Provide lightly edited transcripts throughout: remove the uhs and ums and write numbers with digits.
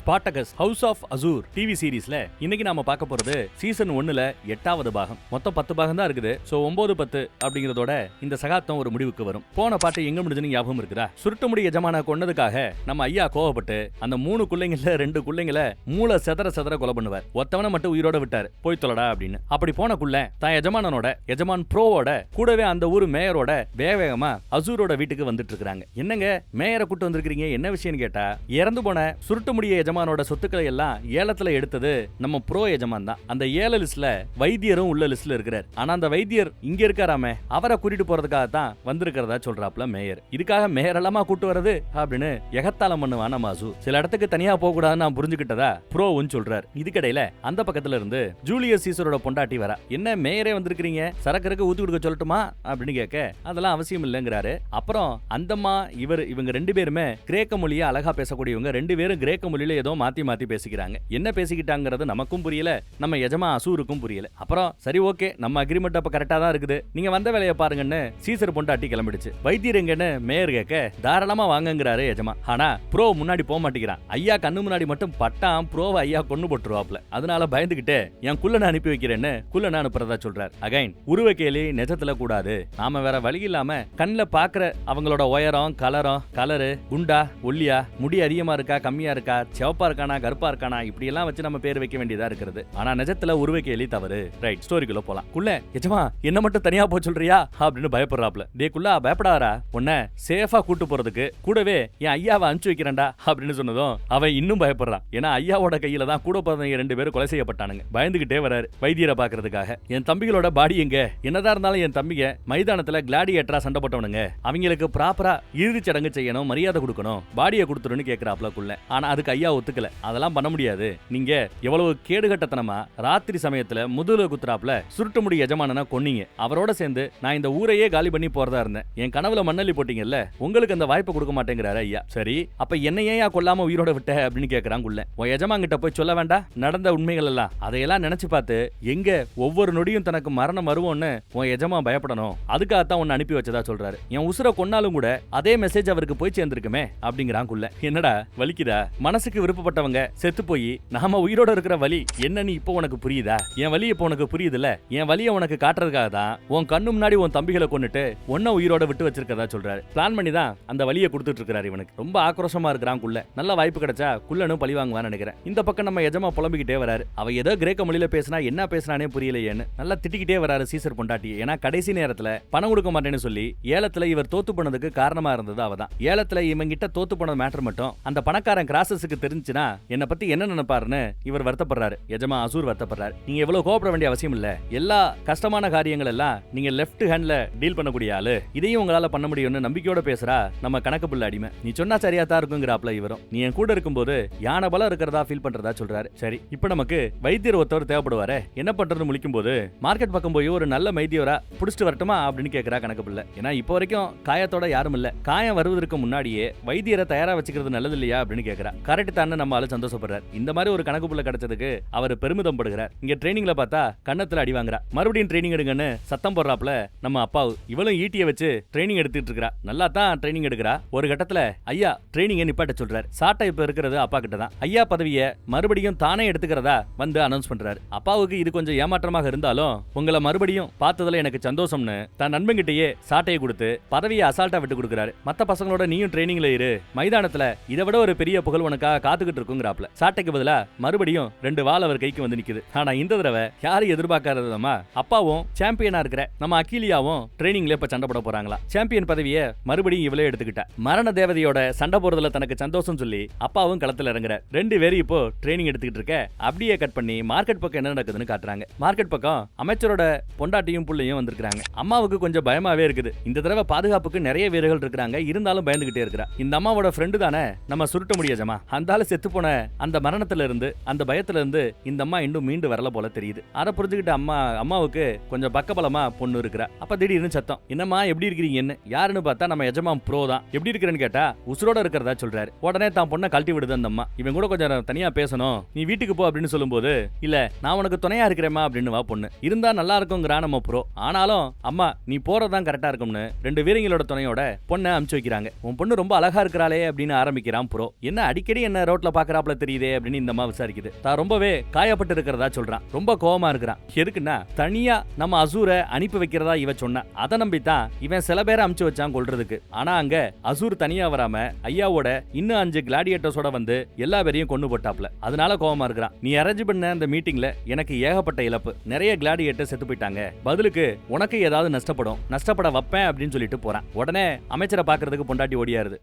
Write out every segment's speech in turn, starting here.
Spartacus House of Ashur TV சீரிஸ்ல இன்னைக்கு நாம பார்க்க போறது சீசன் 1ல 8வது பாகம். மொத்தம் 10 பாகம் தான் இருக்குது. சோ 9 10 அப்படிங்கறதோட இந்த சகாப்தம் ஒரு முடிவுக்கு வரும். போன பாட்டு எங்க முடிஞ்சுன்னு ஞாபகம் இருக்குதா? சுருட்டுமுடி எஜமான கொன்னதுக்காக நம்ம ஐயா கோவப்பட்டு அந்த 3 குள்ளைங்கள 2 குள்ளைங்களை மூளை செதற கொலை பண்ணுவார். ஒத்தவனை மட்டும் உயிரோட விட்டாரு, போய் தொலைடா அப்படின்னு. அப்படி போன குள்ள தான் எஜமான் ப்ரோவோட கூடவே அந்த ஊர் மேயரோட வேகமா அசூரோட வீட்டுக்கு வந்துட்டு இருக்காங்க. என்னங்க மேயரை கூட்டு வந்திருக்கீங்க, என்ன விஷயம் கேட்டா, இறந்து போன சுருட்டுமுடிய எஜமானோட சொத்துக்களை எல்லாம் ஏலத்துல எடுத்தது நம்ம ப்ரோ எஜமான் தான். அந்த ஏல லிஸ்ட்ல வைத்தியரும் உள்ள லிஸ்ட்ல இருக்கிறார். ஆனா அந்த வைத்தியர் இங்க இருக்காராமே, அவரை கூட்டிட்டு போறதுக்காக தான் வந்திருக்கிறதா சொல்றாப்ல மேயர். இதுக்காக மேயர் எல்லாமா கூட்டு வரது அப்படின்னு எகத்தாளம் பண்ணுவான் நம்ம அசூர். சில இடத்துக்கு தனியா போக கூடாதுன்னு நான் புரிஞ்சுக்கிட்டதா ப்ரோவும் சொல்றாரு. இதுக்கடையில அந்த பக்கத்துல இருந்து ஜூலியஸ் சீசரோட பொண்டாட்டி வரா. என்ன மேயரே வந்திருக்கீங்க, சரக்கு ஊத்தி கொடுக்க சொல்லட்டுமா அப்படின்னு கேட்க, அதெல்லாம் அவசியம் இல்லைங்கிறாரு. அப்புறம் அந்தம்மா இவங்க 2 பேருமே கிரேக்க மொழியை அழகா பேசக்கூடியவங்க. 2 பேரும் கிரேக்க மொழியில ஏதோ மாத்தி பேசிக்கிறாங்க. என்ன பேசிக்கிட்டாங்கிறது நமக்கும் புரியல, நம்ம எஜமா அசூருக்கும் புரியல. அப்புறம் சரி ஓகே, நம்ம அக்ரிமெண்ட் அப்ப கரெக்டா தான் இருக்குது, நீங்க வந்த வேலையை பாருங்கன்னு சீசர் பொண்டாட்டி கிளம்பிடுச்சு. வைத்தியர் எங்கன்னு மேயர் கேட்க, தாராளமா வாங்கங்கிறாரு எஜமா. ஆனா ப்ரோ முன்னாடி போக மாட்டேங்கிறான். ஐயா கண்ணு முன்னாடி மட்டும் பட்டான் ப்ரோவை ஐயா கொண்டு போட்டுருவாப்ல. அதனால பயந்துகிட்டு என் குள்ளனை அனுப்பி வைக்கிறேன்னு குள்ளனை அனுப்புறதா சொல்றாரு. அகைன் உருவ கேலி நிஜத்துல கூடாது. நாம வேற வழி இல்லாம கண்ணில் பாக்குற அவங்களோட உயரம், கலரு, குண்டா ஒல்லியா, முடி அதிகமா இருக்கா கம்மியா இருக்கா, சிவப்பா இருக்கானா கருப்பா இருக்கானா, இப்படி எல்லாம் வச்சு நம்ம பேர் வைக்க வேண்டியதா இருக்கிறது. ஆனா நிஜத்துல உருவ கேலி தவறு. ரைட், ஸ்டோரிக்குள்ள போலாம். குள்ள எஜமா என்ன மட்டும் தனியா போ சொல்றியா அப்படின்னு பயப்படுறாப்ல. டே குள்ளா பயப்படாரா, உன்னை சேஃபா கூட்டு போறதுக்கு கூடவே என் ஐயாவை அனுப்பிச்சு வைக்கிறேன்டா அப்படின்னு சொன்னதும் அவன் இன்னும் பயப்படுறான். ஏன்னா ஐயாவோட கையில தான் கூட பிறந்தவங்க 2 பேரும் கொலை செய்யப்பட்டானுங்க. பயந்துகிட்டே வராரு வைத்தியரை பாக்குறதுக்காக. என் தம்பிகளோட பாடி எங்க? என்னதான் இருந்தாலும் என் தம்பிங்க மைதானத்துல கிளாடியேட்டரா சண்டை போட்டவனுங்க, அவங்களுக்கு ப்ராப்பரா இறுதி சடங்கு செய்யணும், மரியாதை கொடுக்கணும், பாடியை கொடுத்துருன்னு கேட்கிறாப்லக்குள்ள. ஆனா அதுக்கு ஐயா ஒத்துக்கல. அதெல்லாம் பண்ண முடியாது, நீங்க எவ்வளவு கேடுகட்டத்தனமா ராத்திரி சமயத்துல முதுகுல குத்துறாப்ல சுருட்டுமுடி எஜமானனா கொன்னீங்க, அவரோட சேர்ந்து நான் இந்த ஊரையே காலி பண்ணி போறதா இருந்தேன், என் கனவுல மண்ணள்ளி போட்டீங்கல்ல, உங்களுக்கு அந்த வாய்ப்பு கொடுக்க மாட்டேங்கிறாரு ஐயா. சரி அப்ப என்னையே கொல்லாம உயிரோட விட்ட அப்படின்னு கேட்கறாங்குள்ள. உன் எஜமான்கிட்ட போய் சொல்ல வேண்டாம் நடந்த உண்மைகள் எல்லாம், அதையெல்லாம் நினைச்சு பார்த்து எங்க ஒவ்வொரு நொடியும் தனக்கு மரணம் வருவோம்னு உன் எஜமா பயப்படணும், அதுக்காகத்தான் உன்னை அனுப்பி வச்சதா சொல்றாரு. என் உசுர கொன்னாலும் கூட அதே மெசேஜ் அவருக்கு போய் சேர்ந்திருக்குமே அப்படிங்கிறாங்குள்ள. என்னடா வலிக்குதா? மனசுக்கு விருப்பப்பட்டவங்க செத்து போய் நாம உயிரோட இருக்கிற வலி என்னன்னு இப்போ உனக்கு புரியுதா? என் வலி இப்போ உனக்கு புரியுதுல? என் வலியை உனக்கு காட்டுறதுக்காக தான் உன் கண்ணு முன்னாடி உன் தம்பிகளை கொண்டுட்டு உன்னை உயிரோட விட்டு வச்சிருக்கதா சொல்றாரு. பிளான் பண்ணி தான் அந்த வலியை கொடுத்துட்டு இருக்காரு. இவனுக்கு ரொம்ப ஆக்ரோஷமா இருக்கிறான் குள்ள. நல்ல வாய்ப்பு கிடைச்சா குள்ளனும் பழி வாங்குவான்னு நினைக்கிறேன். இந்த பக்கம் நம்ம எஜமா புலம்பிக்கிட்டே வராரு. அவ ஏதோ கிரேக்க மொழியில பேசினா என்ன பேசினானே புரியலையேன்னு நல்லா திட்டிக்கிட்டே வராரு சீசர் பொண்டாட்டி. ஏன்னா கடைசி நேரத்துல பணம் கொடுக்க மாட்டேன்னு சொல்லி ஏலத்துல இவர் தோத்து போனதுக்கு காரணமா இருந்தது அவதான். ஏலத்துல இவங்கிட்ட தோத்து போன மேட்டர் மட்டும் அந்த பணக்காரன் கிராசஸுக்கு தெரிஞ்சுனா என்ன பத்தி என்ன நினைப்பாருன்னு இவர் வருத்தப்படுறாரு. எஜமா அசூர் வருத்தப்படுறாரு. நீங்க எவ்வளவு கோபப்பட வேண்டிய அவசியம் இல்ல, எல்லா கஷ்டமான காரியங்கள் எல்லாம் நீங்க லெஃப்ட் ஹேண்ட்ல டீல் பண்ணக்கூடிய ஆளு, இதையும் உங்களால பண்ண முடியும்னு நம்பிக்கையோட பேசுறா நம்ம கணக்கு புள்ள அடிமை. நீ சொன்னா சரியா தான் இருக்குங்கிறாப்ல இவரும். நீ என் கூட இருக்கும்போது யானை பலம் இருக்கிறதா ஃபீல் பண்றதா சொல்றாரு. சரி இப்ப நமக்கு வைத்தியர் ஒருத்தவர் தேவைப்படுவாரு, என்ன பண்றதுன்னு முழிக்கும் போது மார்க்கெட் பக்கம் போய் ஒரு நல்ல வைத்தியரா புடிச்சிட்டு வரட்டுமா அப்படின்னு கேட்கிறா கணக்கு புள்ள. ஏன்னா இப்போ வரைக்கும் காயத்தோட யாரும் இல்ல, காயம் வருவதற்கு முன்னாடியே வைத்தியரை தயாரா வச்சுக்கிறது நல்லது இல்லையா அப்படின்னு கேட்கிறா. கரெக்ட் தான் நம்ம ஆளு சந்தோஷப்படுறார். இந்த மாதிரி ஒரு கணக்கு புள்ள கிடைச்சதுக்கு அவர் பெருமிதம் படுகிறார். இங்க ட்ரைனிங்ல பார்த்தா கண்ணத்துல அடி வாங்குறா. மறுபடியும் ட்ரைனிங் எடுங்கன்னு சத்தம் போடுறாப்ல நம்ம அப்பாவு. இவளும் ஈட்டியை வச்சு ட்ரைனிங் எடுத்துட்டு இருக்கா. நல்லா தான் ட்ரைனிங் எடுக்கிறா. ஒரு கட்டத்துல ஐயா ட்ரைனிங்கை நிப்பாட்ட சொல்றாரு. சாட்டை இப்ப இருக்கிறது அப்பா கிட்ட தான். ஐயா பதவியை மறுபடியும் தானே எடுத்துக்கிறதா வந்து அனௌன்ஸ் பண்றாரு. அப்பாவுக்கு இது கொஞ்சம் ஏமாற்றமாக இருந்தாலும் உங்களை மறுபடியும் பார்த்ததுல எனக்கு சந்தோஷம்னு தன் நண்பன்கிட்டயே சாட்டையை கொடுத்து பதவியை அசால்ட்டா விட்டு கொடுக்கிறாரு. மத்த பசங்களோட நீயும் ட்ரைனிங்ல இரு, மைதானத்துல இதை விட ஒரு பெரிய புகழ் உனக்காக காத்துக்கிட்டு இருக்குங்கிறாப்ல. சாட்டைக்கு பதிலா மறுபடியும் 2 வாள் அவர் கைக்கு வந்து நிக்குது. ஆனா இந்த தடவை யாரும் எதிர்பார்க்காததமா அப்பாவும் சாம்பியனா இருக்கிற நம்ம அகிலியாவும் ட்ரைனிங்ல இப்ப சண்டை போட போறாங்களா. சாம்பியன் பதவியை மறுபடியும் இவளே எடுத்துக்கிட்டா. மரண தேவதையோட சண்டை போறதுல தனக்கு சந்தோஷம் சொல்லி அப்பாவும் களத்துல இறங்குற. 2 பேரும் இப்போ ட்ரைனிங் எடுத்துக்கிட்டு இருக்க. அப்படியே கட் பண்ணி மார்க்கெட் பக்கம் என்ன நடக்குதுன்னு காட்டுறாங்க. மார்க்கெட் பக்கம் அமைச்சரோட பொண்டாட்டியும் புள்ளையும் வந்திருக்காங்க. அம்மாவுக்கு கொஞ்சம் பயமாவே இருக்குது. இந்த தடவை பாதுகாப்புக்கு நிறைய வீரர்கள் இருக்காங்க, இருந்தாலும் பயந்துகிட்டே இருக்கிறா. இந்த அம்மாவோட ஃப்ரெண்டு தானே நம்ம சுருட்ட முடியாஜமா, அந்தால செத்து போன அந்த மரணத்துல இருந்து அந்த பயத்துல இருந்து இந்த அம்மா இன்னும் மீண்டு வரல போல தெரியுது. அதை புரிஞ்சுக்கிட்டு அம்மாவுக்கு கொஞ்சம் பக்கபலமா பொண்ணு இருக்கிறா. அப்ப திடீர்னு சத்தம், என்னம்மா எப்படி இருக்கிறீங்கன்னு. யாருன்னு பார்த்தா நம்ம எஜமா ப்ரோ தான். எப்படி இருக்கிறேன்னு கேட்டா உசுரோட இருக்கிறதா சொல்றாரு. உடனே தான் பொண்ணை கழட்டி விடுது அந்த அம்மா. இவன் கூட கொஞ்சம் தனியா பேசணும், நீ வீட்டுக்கு போ அப்படின்னு சொல்லும்போது, இல்ல நான் உனக்கு துணையா இருக்கிறேமா அப்படின்னு வா பொண்ணு. இருந்தா நல்லா இருக்குங்கிறா நம்ம ப்ரோ. ஆனாலும் அம்மா நீ போறதான் கரெக்டா இருக்கும்னு 2 வீரங்களோட துணையோட பொண்ணை அனுப்பிச்சு வைக்கிறாங்க. உன் பொண்ணு ரொம்ப அழகா இருக்கிறாளே அப்படின்னு ஆரம்பிக்கிறான் ப்ரோ. என்ன அடிக்கடி என்ன ரோட்ல பாக்குறாப்ல தெரியுதே அப்படின்னு இந்த அம்மா விசாரிக்குது. தான் ரொம்பவே காயப்பட்டு இருக்கிறதா சொல்றான். ரொம்ப கோவமா இருக்கிறான். எதுக்குன்னா தனியா நம்ம அசூரை அனுப்பி வைக்கிறதா இவ சொன்ன. அதை நம்பித்தான் இவன் சில பேரை அமுச்சு வச்சான் கொல்றதுக்கு. ஆனா அங்க அசூர் தனியா வராம ஐயாவோட இன்னும் 5 கிளாடியேட்டர்ஸோட வந்து எல்லா பேரையும் கொண்டு போட்டாப்ல. அதனால கோவமா இருக்கிறான். நீ அரேஞ்ச் பண்ண அந்த மீட்டிங்ல எனக்கு ஏகப்பட்ட இழப்பு, நிறைய கிளாடியேட்டர் செத்து போயிட்டாங்க, பதிலுக்கு உனக்கு ஏதாவது நஷ்டப்பட வைப்பேன் அப்படின்னு சொல்லிட்டு போறான். உடனே அமைச்சரை பாக்குறதுக்கு பொண்டாட்டி ஓடியாருது.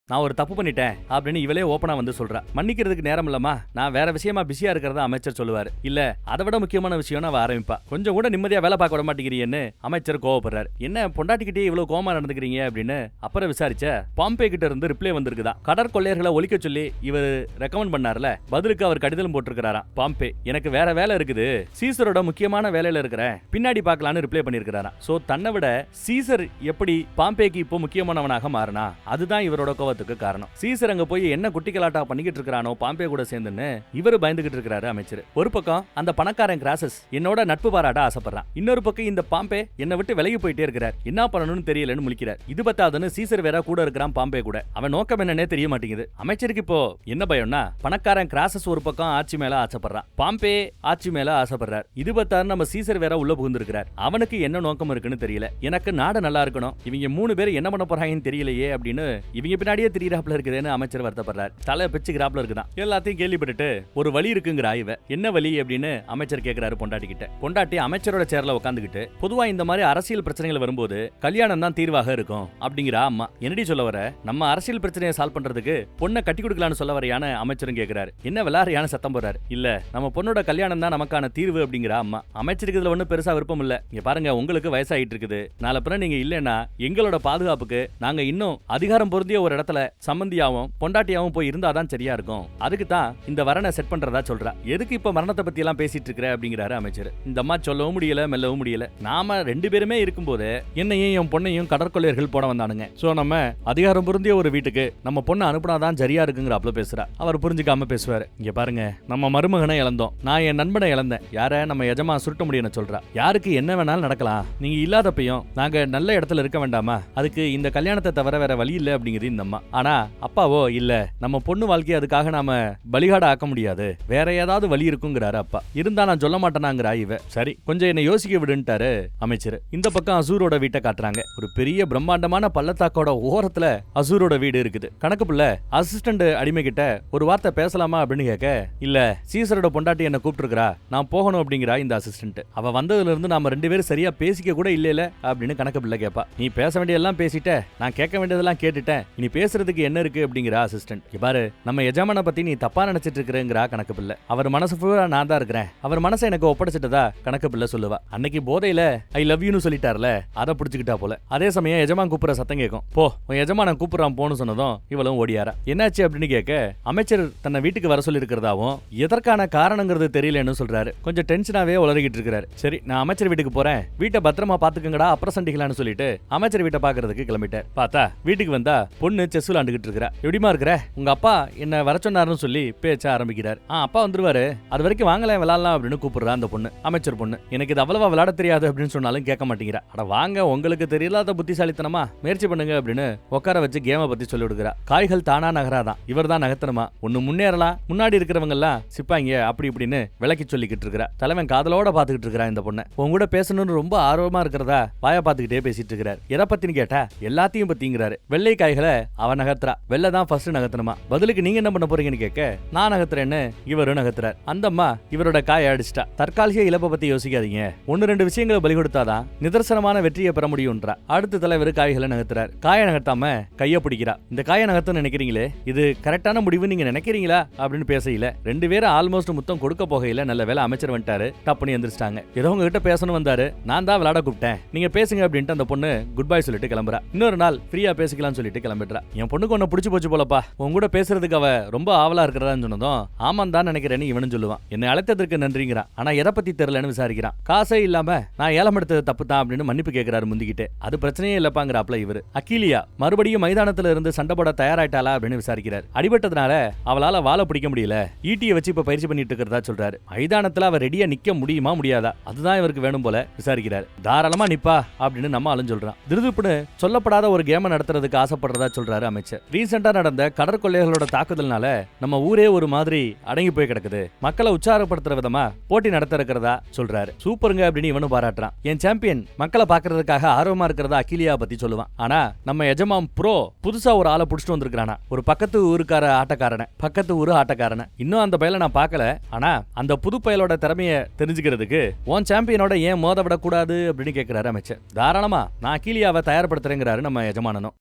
நான் ஒரு தப்பு பண்ணிட்டேன் அப்படின்னு இவளே ஓப்பனா வந்து சொல்றா. மன்னிக்கிறதுக்கு நேரம் இல்லமா, நான் வேற விஷயமா பிஸியா இருக்கிறதா அமைச்சர் சொல்லுவாரு. இல்ல அதை விட முக்கியமான விஷயம் அவ ஆரம்பிப்பா. கொஞ்சம் கூட நிம்மதியா வேலை பார்க்க விட மாட்டேங்கிறீன்னு அமைச்சர் கோவப்படுறாரு. என்ன பொண்டாட்டிக்கிட்டே இவ்வளவு கோவமா நடந்துக்கிறீங்க அப்படின்னு அப்புறம் விசாரிச்ச பாம்பே கிட்ட இருந்து ரிப்ளை வந்திருக்குதா. கடற்கொள்ளையர்களை ஒழிக்க சொல்லி இவர் ரெக்கமெண்ட் பண்ணார்ல, பதிலுக்கு அவர் கடிதம் போட்டிருக்கிறாராம். பாம்பே எனக்கு வேற வேலை இருக்குது, சீசரோட முக்கியமான வேலையில இருக்கிறேன், பின்னாடி பார்க்கலான்னு ரிப்ளை பண்ணிருக்கிறாராம். சோ தன்னை விட சீசர் எப்படி பாம்பேக்கு இப்போ முக்கியமானவனாக மாறினா அதுதான் இவரோட கோவம் காரணம். சீசர் அங்க போய் என்ன குட்டிகளாட்டா பண்ணிக்கிட்டு இருக்கானோ பாம்பே கூட சேர்ந்துன்னு இவரு பயந்துகிட்டு இருக்காரு அமைச்சர். ஒரு பக்கம் அந்த பணக்காரன் கிராசஸ் என்னோட நட்பு பாராட்ட ஆசைப்படுறான். இன்னொரு பக்கம் இந்த பாம்பே என்ன விட்டு விலகி போயிட்டே இருக்கிறார். என்ன பண்ணணும்னு தெரியலன்னு முழிக்கிறார். இது பத்தாதுன்னு சீசர் வேற கூட இருக்கிறான் பாம்பே கூட. அவன் நோக்கம் என்னன்னே தெரிய மாட்டேங்குது. அமைச்சருக்கு இப்போ என்ன பயம்னா பணக்காரன் கிராசஸ் ஒரு பக்கம் ஆட்சி மேல ஆசைப்படுறான், பாம்பே ஆட்சி மேல ஆசைப்படுறார். இது பத்தாது நம்ம சீசர் வேற உள்ள புகுந்திருக்கிறார். அவனுக்கு என்ன நோக்கம் இருக்குன்னு தெரியல. எனக்கு நாடு நல்லா இருக்கணும், இவங்க 3 பேர் என்ன பண்ண போறாங்கன்னு தெரியலையே அப்படின்னு இவங்க பின்னாடியே திரியறாப்ல இருக்குதுன்னு அமைச்சர் வருத்தப்படுறார். தலை பிச்சுக்கிறாப்ல இருக்குதான். எல்லாத்தையும் கேள்விப்பட்டுட்டு ஒரு வழி இருக்குங்கிற இவ. என்ன வழி அப்படின்னு அமைச்சர் கேட்கிறாரு பொண்டாட்டி கிட்ட. பொண்டாட்டி அமைச்சரோட சேர்ல உட்காந்துக்கிட்டு பொதுவா இந்த மாதிரி அரசியல் பிரச்சனைகள் வரும்போது கல்யாணம் தான் தீர்வாக இருக்கும் அப்படிங்கிற அம்மா. என்னடி சொல்ல வர, நம்ம அரசியல் பிரச்சனையை சால்வ் பண்றதுக்கு பொண்ணை கட்டி கொடுக்கலான்னு சொல்ல வரையான அமைச்சரும் கேட்கிறாரு. என்ன விளாறியான சத்தம் போறாரு. இல்ல நம்ம பொண்ணோட கல்யாணம் தான் நமக்கான தீர்வு அப்படிங்கிற அம்மா. அமைச்சருக்கு இதுல ஒன்னும் பெருசா விருப்பம் இல்ல. இங்க பாருங்க, உங்களுக்கு வயசாயிட்டு இருக்குது, நாளை பிறகு நீங்க இல்லைன்னா எங்களோட பாதுகாப்புக்கு நாங்க இன்னும் அதிகாரம் பொருந்திய ஒரு இடத்துல சம்பந்தியாவும் பொண்டாட்டியாவும் போய் இருந்தாதான் சரியா இருக்கும். அதுக்கு தான் இந்த வரனை செட் பண்றதா சொல்றா. எதுக்கு இப்ப மரணத்தை பத்தி எல்லாம் பேசிட்டு இருக்கிற அப்படிங்கிறாரு அமைச்சர். இந்த அம்மா சொல்லவும் முடியல மெல்லவும் முடியல. நாம 2 பேருமே இருக்கும்போது என்னையும் என் பொண்ணையும் கடற்கொள்ளையர்கள் போட வந்தானுங்க. சோ நம்ம அதிகாரம் பொருந்திய ஒரு வீட்டுக்கு நம்ம பொண்ணை அனுப்புனாதான் சரியா இருக்குங்கிறாப்ல பேசுறா. அவர் புரிஞ்சுக்காம பேசுவாரு. இங்க பாருங்க, நம்ம மருமகனை இழந்தோம், நான் என் நண்பனை இழந்தேன், யார நம்ம எஜமா சுருட்ட முடியும்னு சொல்றா. யாருக்கு என்ன வேணாலும் நடக்கலாம், நீங்க இல்லாதப்பையும் நாங்க நல்ல இடத்துல இருக்க வேண்டாமா, அதுக்கு இந்த கல்யாணத்தை தவிர வேற வழி இல்ல அப்படிங்கிறது இந்த அம்மா. ஆனா அப்பாவோ இல்ல, நம்ம பொண்ணு வாழ்க்கையை அதுக்காக நாம பலிகாட ஆக்க முடியாது, வேற ஏதாவது வழி இருக்குங்கிறாரு அப்பா. இருந்தா நான் சொல்ல மாட்டேனாங்கிறா இவ. சரி கொஞ்சம் என்ன யோசிக்க விடுன்ட்டாரு அமைச்சர். இந்த பக்கம் அசூரோட வீட்டை காட்டுறாங்க. ஒரு பெரிய பிரம்மாண்டமான பள்ளத்தாக்கோட ஓரத்துல அசூரோட வீடு இருக்குது. கணக்கு புள்ள அசிஸ்டன்ட் அடிமை கிட்ட ஒரு வார்த்தை பேசலாமா அப்படின்னு கேட்க, இல்ல சீசரோட பொண்டாட்டி என்ன கூப்பிட்டுருக்கா, நான் போகணும் அப்படிங்கிறா இந்த அசிஸ்டன்ட். அவ வந்ததுல இருந்து நாம 2 பேரும் சரியா பேசிக்க கூட இல்ல அப்படின்னு கணக்கு பிள்ளை கேப்பா. நீ பேச வேண்டியதெல்லாம் பேசிட்ட, நான் கேட்க வேண்டியதெல்லாம் கேட்டுட்டேன், இனி பேசுறதுக்கு என்ன இருக்கு அப்படிங்கிற அசிஸ்டன்ட். பாரு, நம்ம எஜமான பத்தி நீ தப்பா நினைச்சிட்டு இருக்கிறேங்கிறா கணக்கு பிள்ளை. அவர் மனசு ஃபுல்லா நான் தான் இருக்கிறேன், அவர் மனசை எனக்கு ஒப்படைச்சிட்டதா கணக்கு பிள்ளை சொல்லுவா. அன்னைக்கு போதையில ஐ லவ் யூன்னு சொல்லிட்டார்ல, அதை புடிச்சுக்கிட்டா போல. அதே சமயம் எஜமான் கூப்பிடுற சத்தம் கேட்கும். போ உன் எஜமான கூப்பிடுறான் போன்னு சொன்னதும் இவளும் ஓடியாரா. என்னாச்சு அப்படின்னு கேட்க, அமைச்சர் தன்னை வீட்டுக்கு வர சொல்லி இருக்கிறதாவும் எதற்கான காரணங்கிறது தெரியலன்னு சொல்றாரு. கொஞ்சம் டென்ஷனாவே உளறிக்கிட்டு இருக்காரு. சரி நான் அமைச்சர் வீட்டுக்கு போறேன், வீட்டை பத்திரமா பாத்துக்கங்கடா, அப்புறம் சண்டிக்கலான்னு சொல்லிட்டு அமைச்சர் வீட்டை பாக்குறதுக்கு கிளம்பிட்டார். பார்த்தா வீட்டுக்கு வந்தா பொண்ணு செஸ் விளையாண்டுகிட்டு இருக்கிறா. எப்படிமா இருக்கிற, உங்க அப்பா என்ன வர சொன்னாருன்னு சொல்லி பேச்ச ஆரம்பிக்கிறார். அப்பா வந்துருவாரு, அது வரைக்கும் வாங்கல விளையாடலாம் அப்படின்னு கூப்பிடுறா அந்த பொண்ணு. அமைச்சர் பொண்ணு, எனக்கு இது அவ்வளவா விளையாட தெரியாது அப்படின்னு சொன்னாலும் கேட்க மாட்டேங்கிறா. அட வாங்க, உங்களுக்கு தெரியலாத புத்திசாலித்தனமா முயற்சி பண்ணுங்க அப்படின்னு உட்கார வச்சு கேம பத்தி சொல்லி கொடுக்குறா. காய்கள் தானா நகராதான், இவர் தான் நகர்த்தணுமா, ஒண்ணு முன்னேறலாம், முன்னாடி இருக்கிறவங்க எல்லாம் சிப்பாங்க அப்படி இப்படின்னு விளக்கி சொல்லிக்கிட்டு இருக்கிறா. தலைவன் காதலோட பாத்துக்கிட்டு இருக்கிறா இந்த பொண்ணு. உங்க கூட பேசணும்னு ரொம்ப ஆர்வமா இருக்கிறதா வாய பாத்துக்கிட்டே பேசிட்டு இருக்கிறார். எதை பத்தின்னு கேட்டா எல்லாத்தையும் பத்திங்கிறாரு. வெள்ளை காய்களை அவன் நகர்த்துறா, வெள்ளை தான் ஃபர்ஸ்ட் நகர்த்தணுமா, பதிலுக்கு நீங்க என்ன பண்ண போறீங்கன்னு கேட்க, நான் நகர்த்துறேன்னு இவரும் நகர்த்துறார். அந்த அம்மா இவரோட காய அடிச்சிட்டா. தற்காலிக இழப்பை பத்தி யோசிக்காதீங்க, 1-2 விஷயங்களை பலி கொடுத்தாதான் நிதர்சனமான வெற்றியை பெற முடியும்ன்றா. அடுத்த தலைவர் காய்களை நகர்த்துறார். காய நகர்த்தாம கைய பிடிக்கிறா. இந்த காய நகர்த்தன்னு நினைக்கிறீங்களே, இது கரெக்டான முடிவு நீங்க நினைக்கிறீங்களா அப்படின்னு பேசையில 2 பேரும் ஆல்மோஸ்ட் முத்தம் கொடுக்க போகையில நல்ல வேலை அமைச்சர் வந்துட்டாரு. டப்புனு எந்திரிச்சிட்டாங்க. ஏதோ உங்ககிட்ட பேசணும் வந்தாரு, நான் தான் விளையாட கூப்பிட்டேன், நீங்க பேசுங்க அப்படின்ட்டு அந்த பொண்ணு குட் பை சொல்லிட்டு கிளம்புறா. இன்னொரு நாள் ஃப்ரீயா பேசிக்கலாம்னு சொல்லிட்டு கிளம்பிடுறா. என் பொண்ணுக்கு ஒன்னு பிடிச்சு போச்சு போலப்பா, உங்க கூட பேசுறதுக்கு அவ ரொம்ப ஆவலா இருக்கிறதான்னு சொன்னதும் ஆமாம் தான் நினைக்கிறேன்னு இவனும் சொல்லுவான். என்னை அழைத்ததற்கு நன்றிங்கிறான். ஆனா எதை பத்தி தெரியலன்னு விசாரிக்கிறான். காசே இல்லாம நான் ஏலம் எடுத்தது தப்பு தான் அப்படின்னு மன்னிப்பு கேட்கிறாரு முந்திக்கிட்டே. அது பிரச்சனையே இல்லப்பாங்கிறாப்ல இவரு. அக்கீலியா மறுபடியும் மைதானத்துல இருந்து சண்டை போட தயாராயிட்டாளா அப்படின்னு விசாரிக்கிறார். அடிபட்டதுனால அவளால வாழ பிடிக்க முடியல, ஈட்டியை வச்சு இப்ப பயிற்சி பண்ணிட்டு இருக்கிறதா சொல்றாரு. மைதானத்துல அவ ரெடியா நிக்க முடியுமா முடியாதா, அதுதான் இவருக்கு வேணும் போல விசாரிக்கிறார். தாராளமா நிப்பா அப்படின்னு நம்ம ஆளும் சொல்றான். திருதுப்புன்னு சொல்லப்படாத ஒரு கேம நடத்துறதுக்கு ஆசைப்படுறதா சொல்றாரு அமைச்சர். ரீசெண்டா நடந்த கடற்கொள்ளைகளோட தாக்குதல்னால நம்ம ஊரே ஒரு மாதிரி அடங்கி போய் கிடக்குது. மக்களை உற்சாகப்படுத்துற விதமா போட்டி நடத்த இருக்கிறதா சொல்றாரு. சூப்பருங்க அப்படின்னு இவனும் பாராட்டுறான். என் சாம்பியன் மக்களை பாக்குறதுக்காக ஆர்வமா இருக்கிறதா அகிலியா பத்தி சொல்லுவான். ஆனா நம்ம எஜமான் ப்ரோ புதுசா ஒரு ஆளை புடிச்சிட்டு வந்திருக்கானா, ஒரு பக்கத்து ஊருக்கார ஆட்டக்காரன, பக்கத்து ஊரு ஆட்டக்காரன. இன்னும் அந்த பயலை நான் பார்க்கல. ஆனா அந்த புது பயலோட திறமைய தெரிஞ்சுக்கிறதுக்கு உன் சாம்பியனோட ஏன் மோத விடக்கூடாது அப்படின்னு கேட்கிறாரு அமைச்சர். தாராளமா நான் அகிலியாவை தயார்படுத்துறேங்கிறாரு நம்ம எஜமானனும்.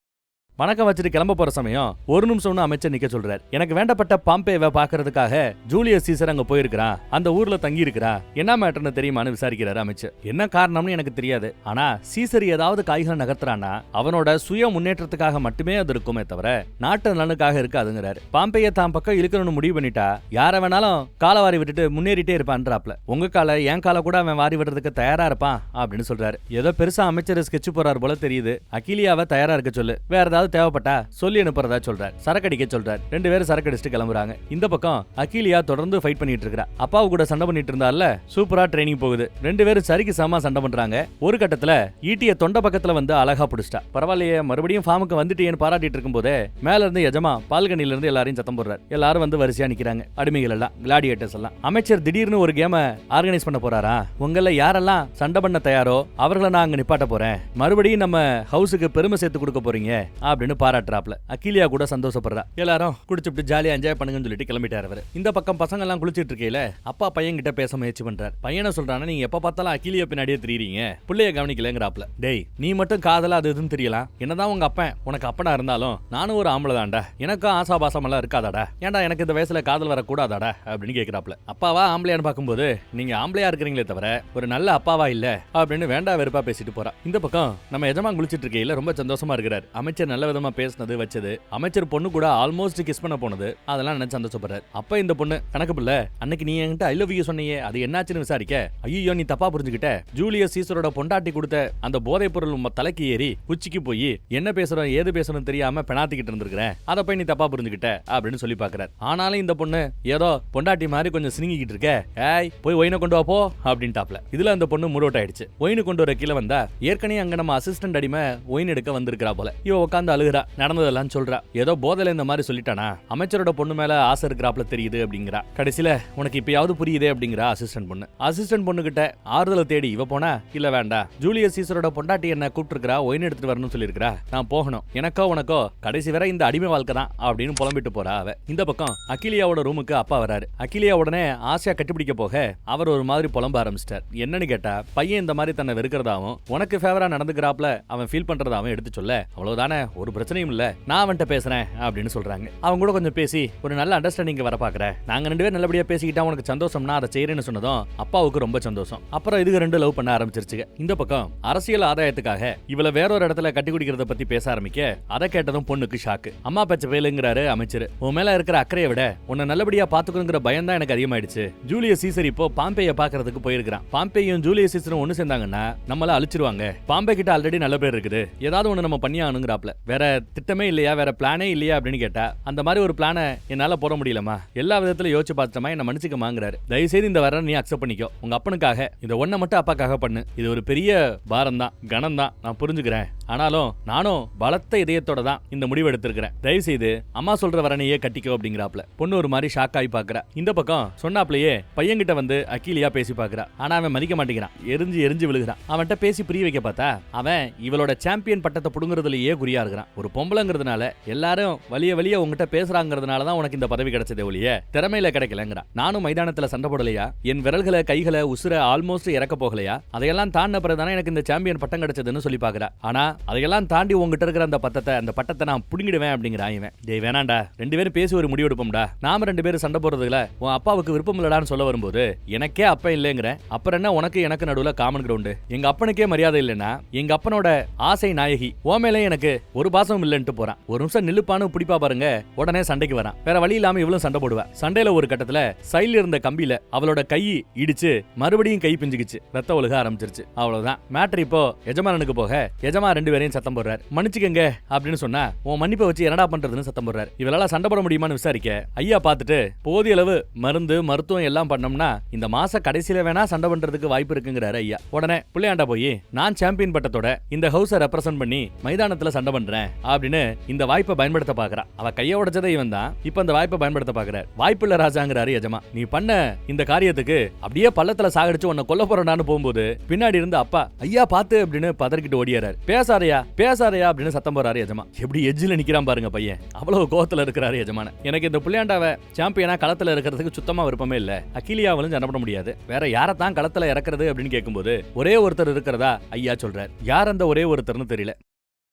வணக்கம் வச்சுட்டு கிளம்ப போற சமயம் ஒரு நிமிஷம்னு அமைச்சர் நிக்க சொல்றாரு. எனக்கு வேண்டப்பட்ட பாம்பேவை பாக்குறதுக்காக ஜூலியஸ் சீசர் அங்க போயிருக்கிறான், அந்த ஊர்ல தங்கி இருக்கிறா, என்ன மேட்டர்னு தெரியுமான்னு விசாரிக்கிறாரு அமைச்சர். என்ன காரணம்னு எனக்கு தெரியாது, ஆனா சீசர் ஏதாவது காய்கள் நகர்த்துறானா அவனோட சுய முன்னேற்றத்துக்காக மட்டுமே அது இருக்குமே தவிர நாட்டு நலனுக்காக இருக்காதுங்கிறாரு. பாம்பேயை தான் பக்கம் இழுக்கணும்னு முடிவு பண்ணிட்டா யார வேணாலும் காலை வாரி விட்டுட்டு முன்னேறிட்டே இருப்பான்றாப்ல. உங்க காலை என் காலை கூட அவன் வாரி விடுறதுக்கு தயாரா இருப்பான் அப்படின்னு சொல்றாரு. ஏதோ பெருசா அமைச்சர் ஸ்கெட்ச் போறாரு போல தெரியுது. அகிலியாவை தயாரா இருக்க சொல்லு, வேற ஏதாவது தேவைப்பட்டா சொல்லி அனுப்புறதா சொல்றார். சரக்கடிக்க சொல்றார். 2 பேரும் சரக்கடிச்சுட்டு கிளம்புறாங்க. இந்த பக்கம் அகிலியா தொடர்ந்து ஃபைட் பண்ணிட்டு இருக்கா. அப்பாவு கூட சண்டை பண்ணிட்டு இருந்தால சூப்பரா ட்ரைனிங் போகுது. 2 பேரும் சரிக்கு சமமா சண்டை பண்றாங்க. ஒரு கட்டத்துல ஈட்டிய தொண்டை பக்கத்துல வந்து அழகா புடிச்சிட்டா. பரவாயில்லையே மறுபடியும் ஃபார்முக்கு வந்துட்டேன்னு பாராட்டிட்டு இருக்கும் போதே மேல இருந்து எஜமா பால்கனில இருந்து எல்லாரையும் சத்தம் போடுறாரு. எல்லாரும் வந்து வரிசையா நிக்கிறாங்க. அடிமைகள் எல்லாம், கிளாடியேட்டர்ஸ் எல்லாம். அமைச்சர் திடீர்னு ஒரு கேம ஆர்கனைஸ் பண்ண போறாரா. உங்கள யாரெல்லாம் சண்டை பண்ண தயாரோ அவர்களை நான் அங்க நிப்பாட்ட போறேன். மறுபடியும் நம்ம ஹவுஸுக்கு பெருமை சேர்த்து கொடுக்க போறீங்க அப்படின்னு பாராட்டுறாப்ல. அகிலியா கூட சந்தோஷப்படுறா. எல்லாரும் குடிச்சுட்டு ஜாலியா என்ஜாய் பண்ணுங்கன்னு சொல்லிட்டு கிளம்பிட்டாரு அவரு. இந்த பக்கம் பசங்க எல்லாம் குளிச்சிட்டு இருக்கையில அப்பா பையன் கிட்ட பேச முயற்சி பண்றாரு. பையனை சொல்றானா, நீங்க எப்ப பார்த்தாலும் அகிலியா பின்னாடியே திரியறீங்க, பிள்ளைய கவனிக்கலங்கிறாப்ல. டேய் நீ மட்டும் காதலா அது இதுன்னு தெரியலாம், என்னதான் உங்க அப்பன் உனக்கு அப்பனா இருந்தாலும் நானும் ஒரு ஆம்பளை தான்டா, எனக்கும் ஆசாபாசம் எல்லாம் இருக்காதாடா, ஏன்டா எனக்கு இந்த வயசுல காதல் வரக்கூடாதாடா அப்படின்னு கேட்கிறாப்ல. அப்பாவா ஆம்பளையான்னு பார்க்கும்போது நீங்க ஆம்பளையா இருக்கிறீங்களே தவிர ஒரு நல்ல அப்பாவா இல்ல அப்படின்னு வேண்டா வெறுப்பா பேசிட்டு போறா. இந்த பக்கம் நம்ம எஜமான் குளிச்சிட்டு இருக்கையில ரொம்ப சந்தோஷமா இருக்கிறார். அமைச்சர் நல்ல விதமா பேசினது வச்சது, அமைச்சர் பொண்ணு கூட ஆல்மோஸ்ட் கிஸ் பண்ண போனது, அதெல்லாம் நினைச்சு சந்தோஷப்படுறாரு. அப்ப இந்த பொண்ணு கணக்கு பிள்ளை அன்னைக்கு நீ என்கிட்ட ஐ லவ் யூ சொன்னியே அது என்னாச்சுன்னு விசாரிக்க, ஐயோ நீ தப்பா புரிஞ்சுக்கிட்ட, ஜூலியஸ் சீசரோட பொண்டாட்டி கொடுத்த அந்த போதைப் பொருள் தலைக்கு ஏறி உச்சிக்கு போய் என்ன பேசுறோம் ஏது பேசுறோம் தெரியாம பெனாத்திக்கிட்டு இருந்திருக்கிறேன், அதை போய் நீ தப்பா புரிஞ்சுக்கிட்ட அப்படின்னு சொல்லி பாக்குறாரு. ஆனாலும் இந்த பொண்ணு ஏதோ பொண்டாட்டி மாதிரி கொஞ்சம் சினிங்கிட்டு இருக்க, ஏய் போய் ஒயினை கொண்டு வா போ அப்படின்ட்டாப்ல. இதுல அந்த பொண்ணு மூட் ஆயிடுச்சு. ஒயினு கொண்டு வர கீழே வந்தா ஏற்கனவே அங்க நம்ம அசிஸ்டன்ட் அடிமை ஒயின் எடுக்க வந்திருக்கிறா போல. இவ உட்காந்து அழுகிறா, நடந்ததெல்லாம் சொல்றா. ஏதோ போதையில இந்த மாதிரி சொல்லிட்டானா, அமைச்சரோட பொண்ணு மேல ஆசை இருக்கிறாப்ல தெரியுது அப்படிங்கிறா. கடைசியில உனக்கு இப்பயாவது புரியுதே அப்படிங்கிறா அசிஸ்டன்ட் பொண்ணு. அசிஸ்டன்ட் பொண்ணு கிட்ட ஆறுதலை தேடி இவ போனா, இல்ல வேண்டாம் ஜூலியஸ் சீசரோட பொண்டாட்டி என்ன கூப்பிட்டு இருக்கா, ஒயின் எடுத்துட்டு வரணும்னு சொல்லிருக்கா, நான் போகணும், எனக்கோ உனக்கோ கடைசி வரை இந்த அடிமை வாழ்க்கை தான் அப்படின்னு புலம்பிட்டு போறா அவ. இந்த பக்கம் அகிலியாவோட ரூமுக்கு அப்பா வராரு. அகிலியா உடனே ஆசையா கட்டிப்பிடிக்க போக அவர் ஒரு மாதிரி புலம்ப ஆரம்பிச்சிட்டார். என்னன்னு கேட்டா, பையன் இந்த மாதிரி தன்னை வெறுக்கிறதாவும் உனக்கு ஃபேவரா நடந்துக்கிறாப்ல அவன் ஃபீல் பண்றதாவும் எடுத்து சொல்ல, அவ்வளவுதானே ஒரு பிரச்சனையும் இல்ல, நான் அவன்கிட்ட பேசுறேன் அப்படின்னு சொல்றாங்க. அவங்க கூட கொஞ்சம் பேசி ஒரு நல்ல அண்டர்ஸ்டாண்டிங் வர பாக்குறேன், நாங்க 2 பேரும் நல்லபடியா பேசிக்கிட்டா உனக்கு சந்தோஷம்னா அதை செய்யறேன்னு சொன்னதும் அப்பாவுக்கு ரொம்ப சந்தோஷம். அப்புறம் இதுக்கு 2 லவ் பண்ண ஆரம்பிச்சிருச்சுங்க. இந்த பக்கம் அரசியல் ஆதாயத்துக்காக இவள வேற ஒரு இடத்துல கட்டி குடிக்கிறத பத்தி பேச ஆரம்பிக்க, அதை கேட்டதும் பொண்ணுக்கு ஷாக்கு. அம்மா பேச்ச வேலுங்கிறாரு அமைச்சர். உன் மேல இருக்கிற அக்கறையை விட உன்னை நல்லபடியா பாத்துக்கணுங்கிற பயம் தான் எனக்கு அதிகமாயிடுச்சு. ஜூலியஸ் சீசர் இப்போ பாம்பேயை பாக்குறதுக்கு போயிருக்கான். பாம்பேயும் ஜூலியஸ் சீசரும் ஒண்ணு சேர்ந்தாங்கன்னா நம்மள அழிச்சிருவாங்க. பாம்பே கிட்ட ஆல்ரெடி நல்ல பேர் இருக்குது, ஏதாவது ஒண்ணு நம்ம பண்ணி ஆகணுங்கிறாப்ல. வேற திட்டமே இல்லையா, வேற பிளானே இல்லையா அப்படின்னு கேட்டா, அந்த மாதிரி ஒரு பிளானை என்னால போட முடியலமா, எல்லா விதத்துல யோசிச்சு பார்த்துட்டமா, என்ன மன்னிச்சுக்கமாங்கிறாரு. தயவுசெய்து இந்த வர நீ அக்செப்ட் பண்ணிக்கோ, உங்க அப்பனுக்காக இந்த ஒன்ன மட்டும் அப்பாக்காக பண்ணு, இது ஒரு பெரிய பாரம் தான், கணம் தான், நான் புரிஞ்சுக்கிறேன். ஆனாலும் நானும் பலத்த இதயத்தோட தான் இந்த முடிவு எடுத்திருக்கிறேன். தயவு செய்து அம்மா சொல்ற வரனையே கட்டிக்கோ அப்படிங்கிறாப்ல. பொண்ணு ஒரு மாதிரி ஷாக் ஆகி பாக்குறா. இந்த பக்கம் சொன்னாப்லயே பையன்கிட்ட வந்து அகிலியா பேசி பாக்குறா. ஆனா அவன் மதிக்க மாட்டேங்கிறான், எரிஞ்சு எரிஞ்சு விழுகிறான். அவன்கிட்ட பேசி புரிய வைக்க பார்த்தா அவன் இவளோட சாம்பியன் பட்டத்தை புடுங்குறதுலயே குறியா இருக்கிறான். ஒரு பொம்பளைங்கிறதுனால எல்லாரும் வலிய வலிய உங்ககிட்ட பேசுறாங்கிறதுனால தான் உனக்கு இந்த பதவி கிடைச்சதே ஒழிய திறமையில கிடைக்கலங்கிறான். நானும் மைதானத்துல சண்டை போடலையா, என் விரல்களை கைகளை உசுர ஆல்மோஸ்ட் இறக்க போகலையா, அதையெல்லாம் தாண்டின பிறகுதானே எனக்கு இந்த சாம்பியன் பட்டம் கிடைச்சதுன்னு சொல்லி பாக்குறா. ஆனா அதையெல்லாம் தாண்டி உங்ககிட்ட இருக்கிற அந்த பட்டத்தை நான் புடுங்கிடுவேன் அப்படிங்கிறான் இவன். டேய் வேணாண்டா, 2 பேரும் பேசி ஒரு முடிவு எடுப்போம்டா, நாம 2 பேரும் சண்டை போடுறதுல உன் அப்பாவுக்கு விருப்பம் இல்லடான்னு சொல்ல வரும்போது எனக்கே அப்ப இல்லைங்கிற, அப்புறம் என்ன உனக்கு எனக்கு நடுவுல காமன் கிரவுண்டு, எங்க அப்பனுக்கே மரியாதை இல்லைன்னா எங்க அப்பனோட ஆசை நாயகி உன் மேலே எனக்கு ஒரு பாசம் இல்லைன்ட்டு போறான். ஒரு நிமிஷம் நில்லுப்பானு பிடிப்பா பாருங்க, உடனே சண்டைக்கு வரான். வேற வழி இல்லாம இவளும் சண்டை போடுவா. சண்டையில ஒரு கட்டத்துல சைடுல இருந்த கம்பியில அவளோட கை இடிச்சு மறுபடியும் கை பிஞ்சுக்குச்சு, ரத்த ஒழுக ஆரம்பிச்சிருச்சு. அவ்வளவுதான் மேட்டர். இப்போ எஜமானனுக்கு போக எஜமா 2 ரெண்டு பேரையும் சத்தம் போடுறாரு. மன்னிச்சுக்கங்க அப்படின்னு சொன்னா உன் மன்னிப்பை வச்சு என்னடா பண்றதுன்னு சத்தம் போடுறாரு. இவளால சண்டை போட முடியுமான்னு விசாரிக்க ஐயா பார்த்துட்டு போதிய அளவு மருந்து மருத்துவம் எல்லாம் பண்ணோம்னா இந்த மாச கடைசியில வேணா சண்டை பண்றதுக்கு வாய்ப்பு இருக்குங்கிறாரு ஐயா. உடனே புள்ளையாண்டா போய் நான் சாம்பியன் பட்டத்தோட இந்த ஹவுஸை ரெப்ரசென்ட் பண்ணி மைதானத்துல சண்டை பண்றேன் அப்படின்னு இந்த வாய்ப்பை பயன்படுத்த பாக்குறா. அவ கைய உடைச்சதை இவன் தான் இப்ப அந்த வாய்ப்பை பயன்படுத்த பாக்குறாரு. வாய்ப்புள்ள ராஜாங்கிறாரு எஜமா. நீ பண்ண இந்த காரியத்துக்கு அப்படியே பள்ளத்துல சாகடிச்சு உன்னை கொல்ல போறான்னு போகும்போது பின்னாடி இருந்து அப்பா ஐயா பாத்து அப்படின்னு பதறிக்கிட்டு ஓடியாரு. பேசாரையா அப்படின்னு சத்தம் போறாரு எஜமா. எப்படி எஜ்ஜில நிக்கிறான் பாருங்க பையன். அவ்வளவு கோவத்துல இருக்கிறாரு எஜமான. எனக்கு இந்த புள்ளையாண்டாவை சாம்பியனா களத்துல இருக்கிறதுக்கு சுத்தமா விருப்பமே இல்ல. அகிலியாவிலும் சண்டை போட முடியாது. வேற யாரத்தான் களத்துல இறக்குறது அப்படின்னு கேட்கும்போது ஒரே ஒருத்தர் இருக்கிறதா ஐயா சொல்றாரு. யார் அந்த ஒரே ஒருத்தர்னு தெரியல.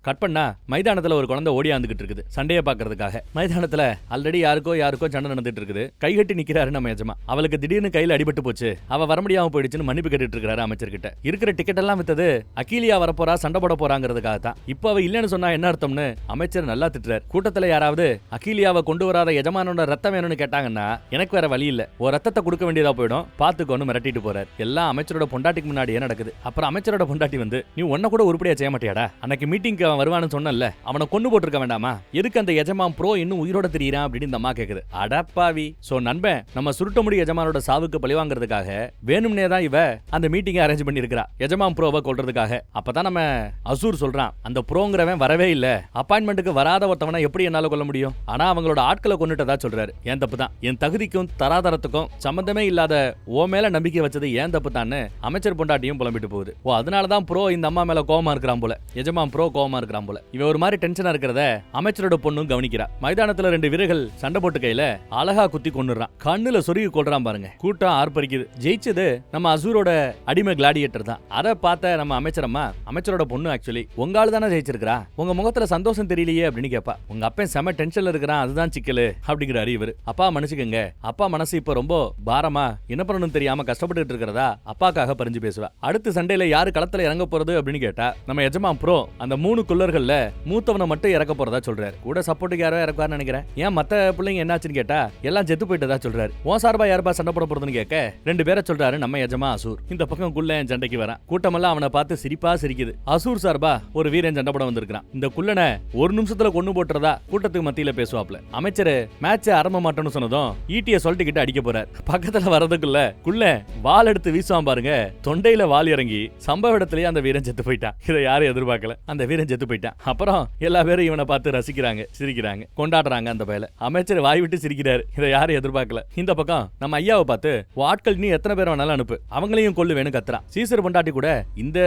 கட் பண்ணா மைதானத்துல ஒரு குழந்தை ஓடியாந்துகிட்டு இருக்குது சண்டையை பாக்குறதுக்காக. மைதானத்துல ஆல்ரெடி யாருக்கோ சண்டை நடந்துட்டு இருக்குது. கைகட்டி நிக்கிறாரு நம்ம எஜமா. அவளுக்கு திடீர்னு கையில அடிபட்டு போச்சு, அவ வர முடியாம போயிடுச்சுன்னு மன்னிப்பு கேட்டுட்டு இருக்காரு அமைச்சர்கிட்ட. இருக்கிற டிக்கெட் எல்லாம் வித்தது அகிலியா வரப்போறா சண்டை போட போறாங்கிறதுக்காக தான். இப்ப அவ இல்லன்னு சொன்னா என்ன அர்த்தம்னு அமைச்சர் நல்லா திட்டுறாரு. கூட்டத்துல யாராவது அகிலியாவை கொண்டு வராத எஜமானோட ரத்தம் வேணும்னு கேட்டாங்கன்னா எனக்கு வேற வழி இல்ல, ஒரு ரத்தத்தை கொடுக்க வேண்டியதா போயிடும், பாத்துக்கோன்னு மிரட்டிட்டு போறாரு. எல்லாம் அமைச்சரோட பொண்டாட்டிக்கு முன்னாடியே நடக்குது. அப்புறம் அமைச்சரோட பொண்டாட்டி வந்து நீ ஒன்ன கூட உருப்படியா செய்ய மாட்டியாடா, அன்னைக்கு மீட்டிங்க்கு வருவான்னு சொன்னல, அவனை கொண்டு போட்டுருக்க வேண்டாமா, எதுக்கு அந்த எஜமான் ப்ரோ இன்னும் உயிரோட தெரியறான் அப்படின்னு இந்த அம்மா கேக்குது. அடப்பாவி. சோ நண்பன் நம்ம சுருட்டமுடி எஜமானோட சாவுக்கு பழிவாங்கிறதுக்காக வேணும்னே தான் இவ அந்த மீட்டிங்கை அரேஞ்ச் பண்ணி இருக்கா எஜமான் ப்ரோவை கொல்றதுக்காக. அப்பதான் நம்ம அசூர் சொல்றான் அந்த ப்ரோங்கிறவன் வரவே இல்ல, அப்பாயின்மெண்ட்டுக்கு வராத ஒருத்தவனை எப்படி என்னால கொல்ல முடியும், ஆனா அவங்களோட ஆட்களை கொண்டுட்டதா சொல்றாரு. ஏன் தப்பு தான், என் தகுதிக்கும் தராதரத்துக்கும் சம்பந்தமே இல்லாத ஓ மேல நம்பிக்கை வச்சது ஏன் தப்பு தான் அமைச்சர் பொண்டாட்டியும் புலம்பிட்டு போகுது. ஓ அதனாலதான் ப்ரோ இந்த அம்மா மேல கோவமா இருக்கிறான் போல, எஜமான் ப்ரோ கோவமா இருக்கிறான் போல. இவ ஒரு மாதிரி டென்ஷனா இருக்கிறத அமைச்சரோட பொண்ணும் கவனிக்கிறா. மைதானத்துல ரெண்டு வீரர்கள் சண்டை போட்டு கையில அழகா குத்தி கொண்டுறான். கண்ணுல சொருகி கொள்றான் பாருங்க. கூட்டம் ஆர்ப்பரிக்குது. ஜெயிச்சது நம்ம அசூரோட அடிமை கிளாடியேட்டர் தான். அதை பார்த்த நம்ம அமைச்சரோட பொண்ணு ஆக்சுவலி உங்கால தானே ஜெயிச்சிருக்கா, உங்க முகத்துல சந்தோஷம் தெரியலையே அப்படின்னு கேப்பா. உங்க அப்பன் செம டென்ஷன்ல இருக்கிறான், அதுதான் சிக்கலு அப்படிங்கிறாரு இவரு. அப்பா மன்னிச்சுக்கங்க, அப்பா மனசு இப்ப ரொம்ப பாரமா என்ன பண்ணணும் தெரியாம கஷ்டப்பட்டு இருக்கிறதா அப்பாக்காக பறிஞ்சு பேசுவா. அடுத்த சண்டையில யாரு களத்துல இறங்க போறது அப்படின்னு கேட்டா நம்ம எஜமான் ப்ரோ அந்த 3 குள்ளர்கள்ல மூத்தவனை மட்டும் இறக்க போறதா சொல்றாரு. கூட சப்போர்ட்டுக்கு யாரோ இறக்குவார்னு நினைக்கிறேன். ஏன் மத்த பிள்ளைங்க என்னாச்சுன்னு கேட்டா எல்லாம் செத்து போயிட்டதா சொல்றாரு. உன் சார்பா யாருப்பா சண்டை போட போறதுன்னு கேட்க 2 பேரை சொல்றாரு நம்ம எஜமா அசூர். இந்த பக்கம் குள்ளன் சண்டைக்கு வரான். கூட்டமெல்லாம் அவனை பார்த்து சிரிப்பா சிரிக்குது. அசூர் சார்பா ஒரு வீரன் சண்டை போட வந்திருக்கான். இந்த குள்ளனை ஒரு நிமிஷத்துல கொண்டு போட்டுறதா கூட்டத்துக்கு மத்தியில பேசுவாப்ல. அமைச்சர் மேட்ச் ஆரம்ப மாட்டோம்னு சொன்னதும் ஈட்டிய சொல்லிட்டு அடிக்க போறார். பக்கத்துல வரதுக்குள்ள குள்ள வால் எடுத்து வீசுவான் பாருங்க. தொண்டையில வால் இறங்கி சம்பவ இடத்துலயே அந்த வீரன் செத்து போயிட்டான். இதை யாரும் எதிர்பார்க்கல. அந்த வீரன் செத்து போயிட்டான். அப்புறம் எல்லா பேரும் இவனை பார்த்து ரசிக்கிறாங்க, சிரிக்கிறாங்க, கொண்டாடுறாங்க. அந்த பயல அமைச்சர் வாய் விட்டு சிரிக்கிறாரு. இதை யாரும் எதிர்பார்க்கல. இந்த பக்கம் நம்ம ஐயாவை பார்த்து ஆட்கள் நீ எத்தனை பேர் வேணாலும் அனுப்பு, அவங்களையும் கொல்லு வேணும் கத்துறான். சீசர் பொண்டாட்டி கூட இந்த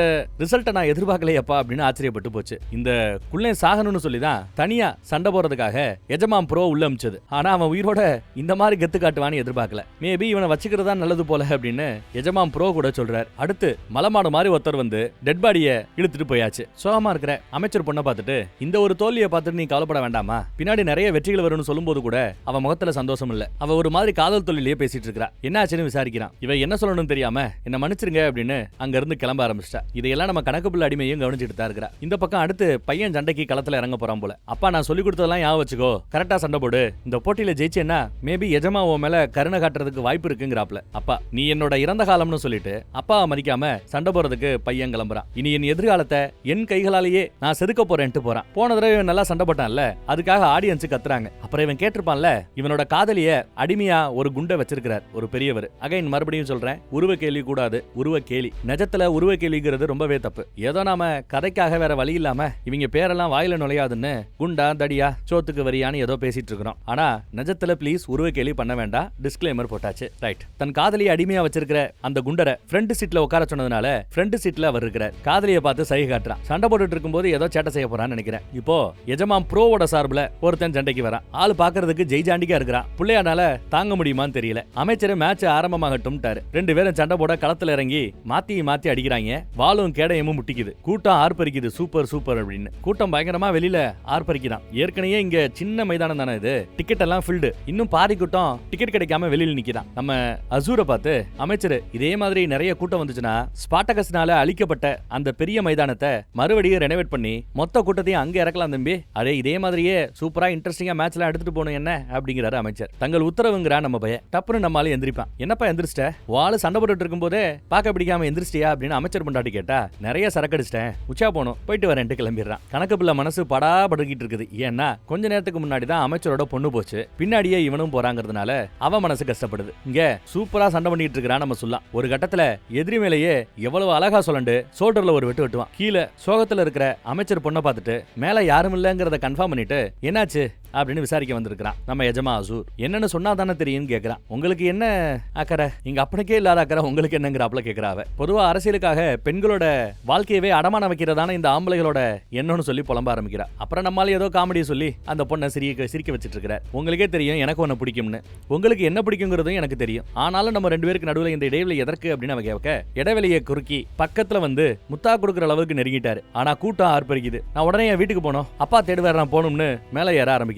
ரிசல்ட்டை நான் எதிர்பார்க்கலையப்பா அப்படின்னு ஆச்சரியப்பட்டு போச்சு. இந்த குள்ளே சாகணும்னு சொல்லிதான் தனியா சண்டை போறதுக்காக எஜமான் ப்ரோ உள்ள அமிச்சது. ஆனா அவன் உயிரோட இந்த மாதிரி கெத்து காட்டுவான்னு எதிர்பார்க்கல. மேபி இவனை வச்சுக்கிறதா நல்லது போல அப்படின்னு எஜமான் ப்ரோ கூட சொல்றாரு. அடுத்து மலமாடு மாதிரி ஒருத்தர் வந்து டெட் பாடியை இழுத்துட்டு போயாச்சு. சோகமா இருக்கிற அமைச்சர் பொண்ணை பார்த்துட்டு இந்த ஒரு தோல்வியை பார்த்துட்டு நீ கவலைப்பட வேண்டாமா, பின்னாடி நிறைய வெற்றிகள் வரும்னு சொல்லும்போது கூட அவ முகத்துல சந்தோஷம் இல்ல. அவ ஒரு மாதிரி காதல் தொழிலே பேசிட்டு இருக்கா. என்ன ஆச்சுன்னு விசாரிக்கிறான். இவ என்ன சொல்லணும்னு தெரியாம என்ன மன்னிச்சிருங்க அப்படின்னு அங்க இருந்து கிளம்ப ஆரம்பிச்சிட்டா. இதையெல்லாம் நம்ம கணக்கு பிள்ளை அடிமையும் கவனிச்சுட்டு தான் இருக்கிறா. இந்த பக்கம் அடுத்து பையன் சண்டைக்கு களத்துல இறங்க போறான் போல. அப்பா நான் சொல்லி கொடுத்ததெல்லாம் ஞாபகம் வச்சுக்கோ, கரெக்டா சண்டை போடு, இந்த போட்டியில ஜெயிச்சேன்னா மேபி எஜமா உன் மேல கருணை காட்டுறதுக்கு வாய்ப்பு இருக்குங்கிறாப்ல. அப்பா நீ என்னோட இறந்த காலம்னு சொல்லிட்டு அப்பாவை மதிக்காம சண்டை போறதுக்கு பையன் கிளம்புறான். இனி என் எதிர்காலத்தை என் கைகளாலேயே நான் செதுக்க போறேன்ட்டு போறான். போன தடவை இவன் நல்லா சண்டை போட்டான்ல, அதுக்காக ஆடியன்ஸ் கத்துறாங்க. அப்புறம் இவன் கேட்டிருப்பான்ல இவனோட காதலிய அடிமையா ஒரு குண்டை வச்சிருக்கிறார் ஒரு பெரியவர். அகைன் மறுபடியும் சொல்றேன், உருவ கேள்வி கூடாது, உருவ கேலி. நிஜத்துல உருவ கேள்விங்கிறது ரொம்பவே தப்பு. ஏதோ நாம கதைக்காக வேற வழி இல்லாம இவங்க பேரெல்லாம் வாயில நுழையாதுன்னு குண்டா தடியா சோத்துக்கு வரியான்னு ஏதோ பேசிட்டு இருக்கிறோம். ஆனா நிஜத்துல ப்ளீஸ் உருவ கேள்வி பண்ண வேண்டாம், டிஸ்க்ளைமர் போட்டாச்சு. ரைட். தன் காதலியை அடிமையா வச்சிருக்கிற அந்த குண்டரை ஃப்ரண்ட் சீட்ல உட்கார சொன்னதுனால ஃப்ரண்ட் சீட்ல அவர் இருக்கிறார். காதலியை பார்த்து சைகை காட்டுறான். சண்டை போட்டுட்டு இருக்கும்போது ஏதோ சேட்டை செய்ய போறான்னு நினைக்கிறேன். இப்போ எஜமான் ப்ரோவோட சார்புல ஒருத்தன் சண்டைக்கு வரான். ஆளு பாக்குறதுக்கு ஜெய்ஜாண்டிக்கா இருக்கிறான். புள்ளையானால தாங்க முடியுமான்னு தெரியல. அமைச்சர் மேட்ச் ஆரம்பமாகட்டும்ட்டாரு. 2 பேரும் சண்டை போட களத்துல இறங்கி மாத்தி மாத்தி அடிக்கிறாங்க. வாளும் கேடயமும் முட்டிக்குது. கூட்டம் ஆர்ப்பரிக்குது. சூப்பர் சூப்பர் அப்படின்னு கூட்டம் பயங்கரமா வெளியில ஆர்ப்பரிக்கிறான். ஏற்கனவே இங்க சின்ன மைதானம் தானே இது, டிக்கெட் எல்லாம் ஃபில்டு. இன்னும் பாதி கூட்டம் டிக்கெட் கிடைக்காம வெளியில நிக்கிறான். நம்ம அசூரை பார்த்து அமைச்சர் இதே மாதிரி நிறைய கூட்டம் வந்துச்சுன்னா ஸ்பாட்டகஸ்னால அழிக்கப்பட்ட அந்த பெரிய மைதானத்தை மறுபடியும் ரெனோவேட் பண்ணி பண்ணி மொத்த கூட்டத்தையும் அங்க இறக்கலாம் தம்பி. அதே இதே மாதிரியே சூப்பரா இன்ட்ரெஸ்டிங்கா மேட்ச்லாம் எடுத்துட்டு போகணும் என்ன அப்படிங்கிறாரு அமைச்சர். தங்கள் உத்தரவுங்கிறா நம்ம பையன். டப்புன்னு நம்மளால எந்திரிப்பான். என்னப்பா எந்திரிச்சிட்ட? வாழ சண்டை போட்டுட்டு இருக்கும் போதே பாக்க பிடிக்காம எந்திரிச்சிட்டியா அப்படின்னு அமைச்சர் பொண்டாட்டி கேட்டா, நிறைய சரக்கு அடிச்சிட்டேன், உச்சா போனோம், போயிட்டு வரேன்ட்டு கிளம்பிடுறான். கணக்கு பிள்ளை மனசு படா படுக்கிட்டு இருக்குது. ஏன்னா கொஞ்ச நேரத்துக்கு முன்னாடி தான் அமைச்சரோட பொண்ணு போச்சு, பின்னாடியே இவனும் போறாங்கிறதுனால அவன் மனசு கஷ்டப்படுது. இங்க சூப்பரா சண்டை பண்ணிட்டு இருக்கிறான் நம்ம சொல்லலாம். ஒரு கட்டத்துல எதிரி மேலேயே எவ்வளவு அழகா சொல்லண்டு சோல்டர்ல ஒரு வெட்டு வெட்டுவான். கீழே சோகத்துல இருக்கிற அமைச்சர் பொண்ணை பார்த்துட்டு மேல யாரும் இல்லங்கிறத கன்ஃபார்ம் பண்ணிட்டு என்னாச்சு அப்படின்னு விசாரிக்க வந்திருக்கான் நம்ம எஜமா அசூர். என்னன்னு சொன்னா தானே தெரியும்னு கேக்குறான். உங்களுக்கு என்ன அக்கறை? எங்க அப்பனுக்கே இல்லாத அக்கறை உங்களுக்கு என்னங்கிறாப்ல கேக்குறாவ. பொதுவா அரசியலுக்காக பெண்களோட வாழ்க்கையவே அடமான வைக்கிறதான இந்த ஆம்பளைகளோட என்னன்னு சொல்லி புலம்ப ஆரம்பிக்கிறா. அப்புறம் நம்மளால ஏதோ காமெடி சொல்லி அந்த பொண்ணை சிரிக்க வச்சிட்டு இருக்கிறார். உங்களுக்கே தெரியும் எனக்கு ஒன்னு பிடிக்கும்னு. உங்களுக்கு என்ன பிடிக்குங்கிறதும் எனக்கு தெரியும். ஆனாலும் நம்ம ரெண்டு பேருக்கு நடுவில் இந்த இடைவெளி எதற்கு அப்படின்னு அவ கேட்க, இடைவெளியை குறுக்கி பக்கத்துல வந்து முத்தா கொடுக்குற அளவுக்கு நெருங்கிட்டாரு. ஆனா கூட்டம் ஆர்ப்பரிக்குது. நான் உடனே என் வீட்டுக்கு போனோம், அப்பா தேடுவார், நான் போகணும்னு மேலே ஏற ஆரம்பிக்கிறா.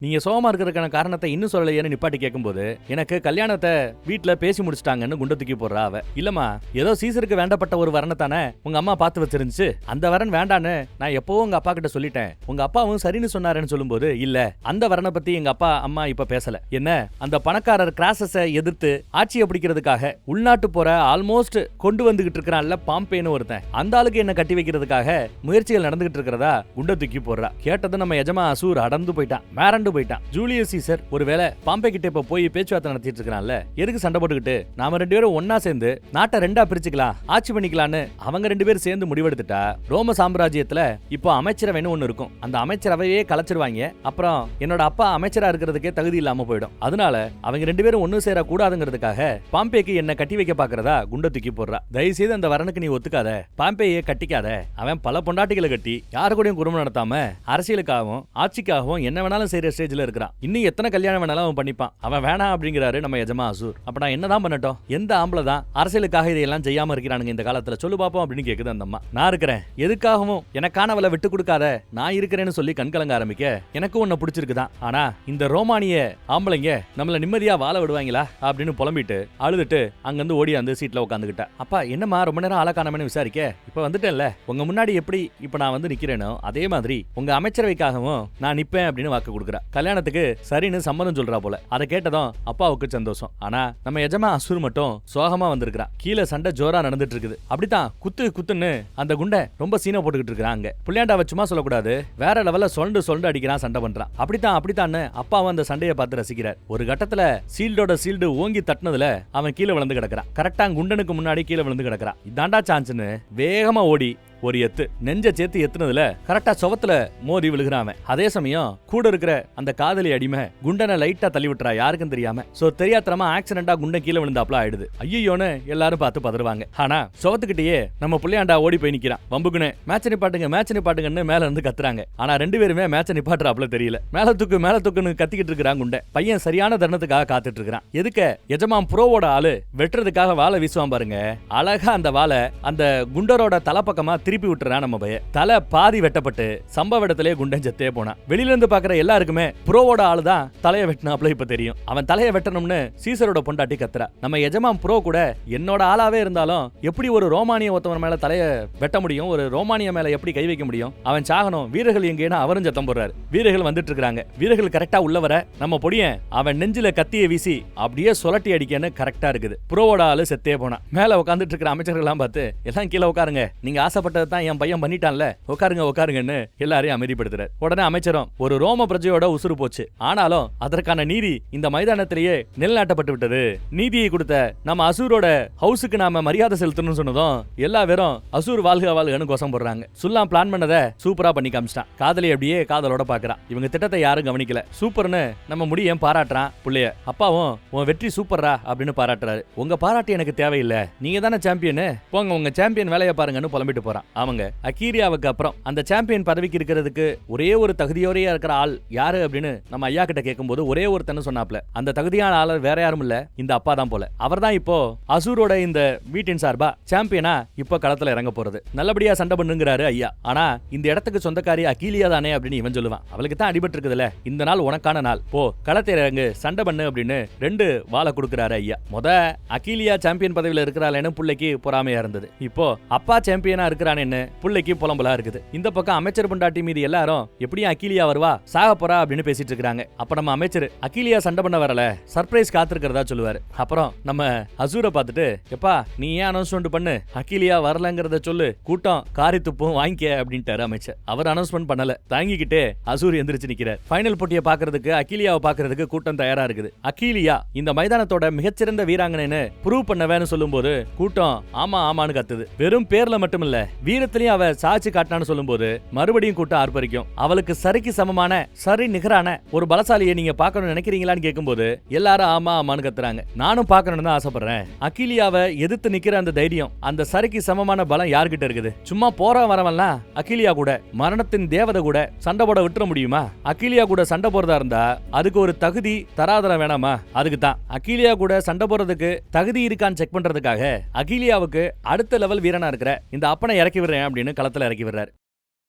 நீங்க சோகமா இருக்கிறதுக்கான காரணத்தை இன்னும் சொல்லலையேன்னு நிப்பாட்டி கேட்கும்போது, எனக்கு கல்யாணத்தை வீட்டுல பேசி முடிச்சிட்டாங்கன்னு குண்ட தூக்கி போடுறா அவ. இல்லம்மா, ஏதோ சீசருக்கு வேண்டப்பட்ட ஒரு வரனை தானே உங்க அம்மா பார்த்து வச்சிருந்துச்சு, அந்த வரன் வேண்டான்னு நான் எப்பவும் உங்க அப்பா கிட்ட சொல்லிட்டேன், உங்க அப்பாவும் சரின்னு சொன்னாருன்னு சொல்லும்போது, இல்ல அந்த வரனை பத்தி எங்க அப்பா அம்மா இப்ப பேசல. என்ன அந்த பணக்காரர் கிராசஸை எதிர்த்து ஆட்சியை பிடிக்கிறதுக்காக உள்நாட்டு போற ஆல்மோஸ்ட் கொண்டு வந்துகிட்டு இருக்கிறான்ல பாம்பேன்னு ஒருத்தன், அந்த ஆளுக்கு என்ன கட்டி வைக்கிறதுக்காக முயற்சிகள் நடந்துகிட்டு இருக்கிறதா குண்ட தூக்கி போடுறா. கேட்டது நம்ம எஜமா அசூர் அடர்ந்து போயிட்டான், மேரண்டு போயிட்டான். ஜூலியஸ் சீசர் ஒருவேளை பாம்பே கிட்ட இப்ப போய் பேச்சுவார்த்தை நடத்திட்டு இருக்கான்ல, எதுக்கு சண்டை போட்டுக்கிட்டு நாம ரெண்டு பேரும் ஒன்னா சேர்ந்து நாட்டை ரெண்டா பிரிச்சுக்கலாம், ஆட்சி பண்ணிக்கலான்னு அவங்க ரெண்டு பேரும் சேர்ந்து முடிவெடுத்துட்டா ரோம சாம்ராஜ்யத்துல இப்போ அமைச்சரவைன்னு ஒண்ணு இருக்கும். அந்த அமைச்சரவையே கலைச்சிருவாங்க. அப்புறம் என்னோட அப்பா அமைச்சரா இருக்கிறதுக்கே தகுதி இல்லாம போயிடும். அதனால அவங்க ரெண்டு பேரும் ஒன்னு சேர கூடாதுங்கிறதுக்காக பாம்பேக்கு என்ன கட்டி வைக்க பாக்குறதா குண்ட தூக்கி போடுறா. தயவு செய்து அந்த வரனுக்கு நீ ஒத்துக்காத, பாம்பேயே கட்டிக்காத. அவன் பல பொண்டாட்டிகளை கட்டி யாரு கூடயும் குடும்பம் நடத்தாம அரசியலுக்காகவும் ஆட்சிக்காகவும் என்ன வேணாலும் செய்யற ஸ்டேஜ்ல இருக்கிறான். இன்னும் எத்தனை கல்யாணம் வேணாலும் அவன் பண்ணிப்பான். அவன் வேணாம் அப்படிங்கிறாரு நம்ம எஜமா அசூர். அப்ப நான் என்னதான் பண்ணட்டும்? எந்த ஆம்பளை தான் அரசியலுக்காக இதையெல்லாம் செய்யாம இருக்கிறானுங்க இந்த காலத்துல, சொல்லு பாப்போம் அப்படின்னு கேக்குது அந்த அம்மா. நான் இருக்கிறேன், எதுக்காகவும் எனக்கானவளை விட்டு கொடுக்காத, நான் இருக்கிறேன்னு சொல்லி கண்கலங்க ஆரம்பிக்க, எனக்கு உன்னை பிடிச்சிருக்குதான், ஆனா இந்த ரோமானிய ஆம்பளைங்க நம்மள நிம்மதியா வாழ விடுவாங்களா அப்படின்னு புலம்பிட்டு அழுதுட்டு அங்கிருந்து ஓடியாந்து சீட்ல உட்காந்துக்கிட்டா. அப்பா என்னம்மா ரொம்ப நேரம் ஆள காணாமன்னு விசாரிக்க, இப்ப வந்துட்டேன்ல, உங்க முன்னாடி எப்படி இப்ப நான் வந்து நிக்கிறேனோ அதே மாதிரி உங்க அமைச்சரவைக்காகவும் நான் நிப்பேன் அப்படின்னு வாக்கு கொடுக்குறா. கல்யாணத்துக்கு சரின்னு சம்மதம் சொல்றா போல. அதை கேட்டதும் அப்பாவுக்கு சந்தோஷம். ஆனா நம்ம எஜமா அசூர் மட்டும் சோகமா வந்திருக்கான். கீழே சண்டை ஜோரா நடந்துட்டு இருக்குது. அப்படித்தான் குத்துன்னு அந்த குண்டை ரொம்ப சீனை போட்டுக்கிட்டு இருக்காங்க. புள்ளியாண்டாவை சும்மா சொல்லக்கூடாது, வேற லெவல்ல சொல்ண்டு அடிக்கிறான், சண்டை பண்றான். அப்படித்தான்னு அப்பாவும் அந்த சண்டையை பார்த்து ரசிக்கிறார். ஒரு கட்டத்துல சீல்டு ஓங்கி தட்டினதுல அவன் கீழே விழுந்து கிடக்குறான். கரெக்டா குண்டனுக்கு முன்னாடி கீழே விழுந்து கிடக்குறான். இதாண்டா சான்ஸ்னு வேகமா ஓடி ஒரு எத்து நெஞ்ச சேர்த்து எத்துனதுல கரெக்டா சுவத்துல மோதி விழுகிறான். அதே சமயம் கூட இருக்கிற அந்த காதலி அடிமை குண்டனை லைட்டா தள்ளி விட்டுறா, யாருக்கும் தெரியாம. சோ தெரியாதனமா ஆக்சிடென்டா குண்டன் கீழே விழுந்தாப்ல ஆயிடுது. ஐயோன்னு எல்லாரும் பார்த்து பதறுவாங்க. ஆனா சுவத்துக்கிட்டே நம்ம புள்ளையாண்டா ஓடி போய் நிக்கிறான். வம்புக்குன்னு மேட்ச் நிப்பாட்டுங்கன்னு மேல இருந்து கத்துறாங்க. ஆனா ரெண்டு பேருமே மேட்ச் நிப்பாட்டுறாப்ல தெரியல. மேல தூக்குன்னு கத்திக்கிட்டு இருக்கிறான் குண்டன். பையன் சரியான தருணத்துக்காக காத்துட்டு இருக்கிறான். எதுக்க எஜமான் ப்ரோவோட ஆளு வெட்டுறதுக்காக வாழை வீசுவான் பாருங்க. அழகா அந்த வாழை அந்த குண்டரோட தலைப்பக்கமா திருப்பி விட்டுறான் நம்ம பையன். தலை பாதி வெட்டப்பட்டு சம்பவ இடத்திலே குண்டன் செத்தே போனான். வெளியில இருந்து பாக்குற எல்லாருக்குமே ப்ரோவோட ஆளுதான் தலையை வெட்டினாப்ல இப்ப தெரியும். அவன் தலையை வெட்டணும்னு சீசரோட பொண்டாட்டி கத்துறா. நம்ம எஜமான் ப்ரோ கூட என்னோட ஆளாவே இருந்தாலும் எப்படி ஒரு ரோமானிய ஒருத்தவன் மேல தலையை வெட்ட முடியும், ஒரு ரோமானிய மேல எப்படி கை வைக்க முடியும், அவன் சாகணும், வீரர்கள் எங்கேன்னு அவரும் சத்தம் போடுறாரு. வீரர்கள் வந்துட்டு இருக்காங்க. வீரர்கள் கரெக்டா உள்ள வர நம்ம பொடியன் அவன் நெஞ்சில கத்தியை வீசி அப்படியே சுலட்டி அடிக்கன்னு கரெக்டா இருக்குது. ப்ரோவோட ஆளு செத்தே போனான். மேல உட்காந்துட்டு இருக்கிற அமைச்சர்கள் எல்லாம் பார்த்து எல்லாம் கீழே உட்காருங்க, நீங்க ஆசைப்பட்டது தான் என் பையன் பண்ணிட்டான்ல, உட்காருங்கன்னு எல்லாரையும் அமைதிப்படுத்துறாரு. உடனே அமைச்சரும் ஒரு ரோம பிரஜையோட உசுறு போச்சு, ஆனாலும் அதற்கான நீதி இந்த மைதானத்திலேயே நிலைநாட்டப்பட்டு விட்டது. நீதியை கொடுத்த நம்ம அசூரோட ஹவுஸுக்கு நாம மரியாதை செலுத்தணும்னு சொன்னதும் எல்லா பேரும் அசூர் வாழ்கன்னு கோசம் போடுறாங்க. சுல்லாம் பிளான் பண்ணதை சூப்பரா பண்ணி காமிச்சிட்டான். காதலி அப்படியே காதலோட பாக்குறான். இவங்க திட்டத்தை யாரும் கவனிக்கல. சூப்பர்னு நம்ம முடியும் பாராட்டுறான் புள்ளைய. அப்பாவும் உன் வெற்றி சூப்பர்ரா அப்படின்னு பாராட்டுறாரு. உங்க பாராட்டு எனக்கு தேவையில்லை, நீங்க தானே சாம்பியன், போங்க உங்க சாம்பியன் வேலையை பாருங்கன்னு புலம்பிட்டு போறான். அவங்க அகீரியாவுக்கு அப்புறம் அந்த சாம்பியன் பதவிக்கு இருக்கிறதுக்கு ஒரே ஒரு தகுதியோரையா இருக்கிற ஆள் யாரு அப்படின்னு நம்ம ஐயா கிட்ட கேட்கும்போது ஒரே ஒருத்தன்னு சொன்னாப்ல. அந்த தகுதியான ஆள் வேற யாரும் இல்ல, இந்த அப்பா தான் போல. அவர் தான் இப்போ அசூரோட இந்த வீட்டின் சார்பா சாம்பியனா இப்போ களத்துல இறங்க போறது. நல்லபடியா சண்டை பண்ணுங்கிறாரு ஐயா. ஆனா இந்த இடத்துக்கு சொந்தக்காரி அகீலியா தானே அப்படின்னு இவன் சொல்லுவான். அவளுக்கு தான் அடிபட்டு இருக்குதுல, இந்த நாள் உனக்கான நாள், போ களத்தை இறங்கு சண்டை பண்ணு அப்படின்னு 2 வாழை கொடுக்கிறாரு ஐயா. அகீலியா சாம்பியன் பதவியில இருக்கிறாளேன்னு புள்ளைக்கு பொறாமையா இருந்தது. இப்போ அப்பா சாம்பியனா இருக்கிற நிக்கிறானேன்னு புள்ளைக்கு புலம்பலா இருக்குது. இந்த பக்கம் அமைச்சர் பொண்டாட்டி மீது எல்லாரும் எப்படியும் அகிலியா வருவா, சாக போறா அப்படின்னு பேசிட்டு இருக்காங்க. அப்ப நம்ம அமைச்சர் அகிலியா சண்டை பண்ண வரல, சர்ப்ரைஸ் காத்திருக்கிறதா சொல்லுவாரு. அப்புறம் நம்ம அசூரை பார்த்துட்டு, எப்பா நீ ஏன் அனௌன்ஸ்மெண்ட் பண்ணு, அகிலியா வரலங்கிறத சொல்லு, கூட்டம் காரி துப்பும் வாங்கிக்க அப்படின்ட்டாரு அமைச்சர். அவர் அனௌன்ஸ்மெண்ட் பண்ணல, தாங்கிக்கிட்டே அசூர் எந்திரிச்சு நிக்கிறார். ஃபைனல் போட்டியை பாக்குறதுக்கு, அகிலியாவை பாக்குறதுக்கு கூட்டம் தயாரா இருக்குது. அகிலியா இந்த மைதானத்தோட மிகச்சிறந்த வீராங்கனைன்னு ப்ரூவ் பண்ணவேன்னு சொல்லும்போது கூட்டம் ஆமா ஆமான்னு கத்துது. வெறும் பேர்ல மட்டும் இல்ல, வீரத்திலையும் அவ சாட்சி காட்டினான்னு சொல்லும்போது மறுபடியும் கூட்டம் ஆர்ப்பரிக்கும். அவளுக்கு சரிக்கு சமமான, சரி நிகரான ஒரு பலசாலியை நீங்க பார்க்கணும்னு நினைக்கிறீங்களான்னு கேட்கும்போது எல்லாரும் ஆமா ஆமான்னு கத்துறாங்க. நானும் பார்க்கணும்னு தான் ஆசைப்படுறேன். அகிலியாவை எதிர்த்து நிக்கிற அந்த தைரியம், அந்த சரிக்கு சமமான பலம் யார்கிட்ட இருக்குது? சும்மா போற வரவெல்லாம் அகிலியா கூட, மரணத்தின் தேவதை கூட சண்டை போட விட்டுற முடியுமா? அகிலியா கூட சண்டை போறதா இருந்தா அதுக்கு ஒரு தகுதி தராதரம் வேணாமா? அதுக்கு தான் அகிலியா கூட சண்டை போறதுக்கு தகுதி இருக்கான்னு செக் பண்றதுக்காக அகிலியாவுக்கு அடுத்த லெவல் வீரனா இருக்கிற இந்த அப்பனை இறக்கி விடுறேன் அப்படின்னு களத்துல இறக்கி விடுறாரு.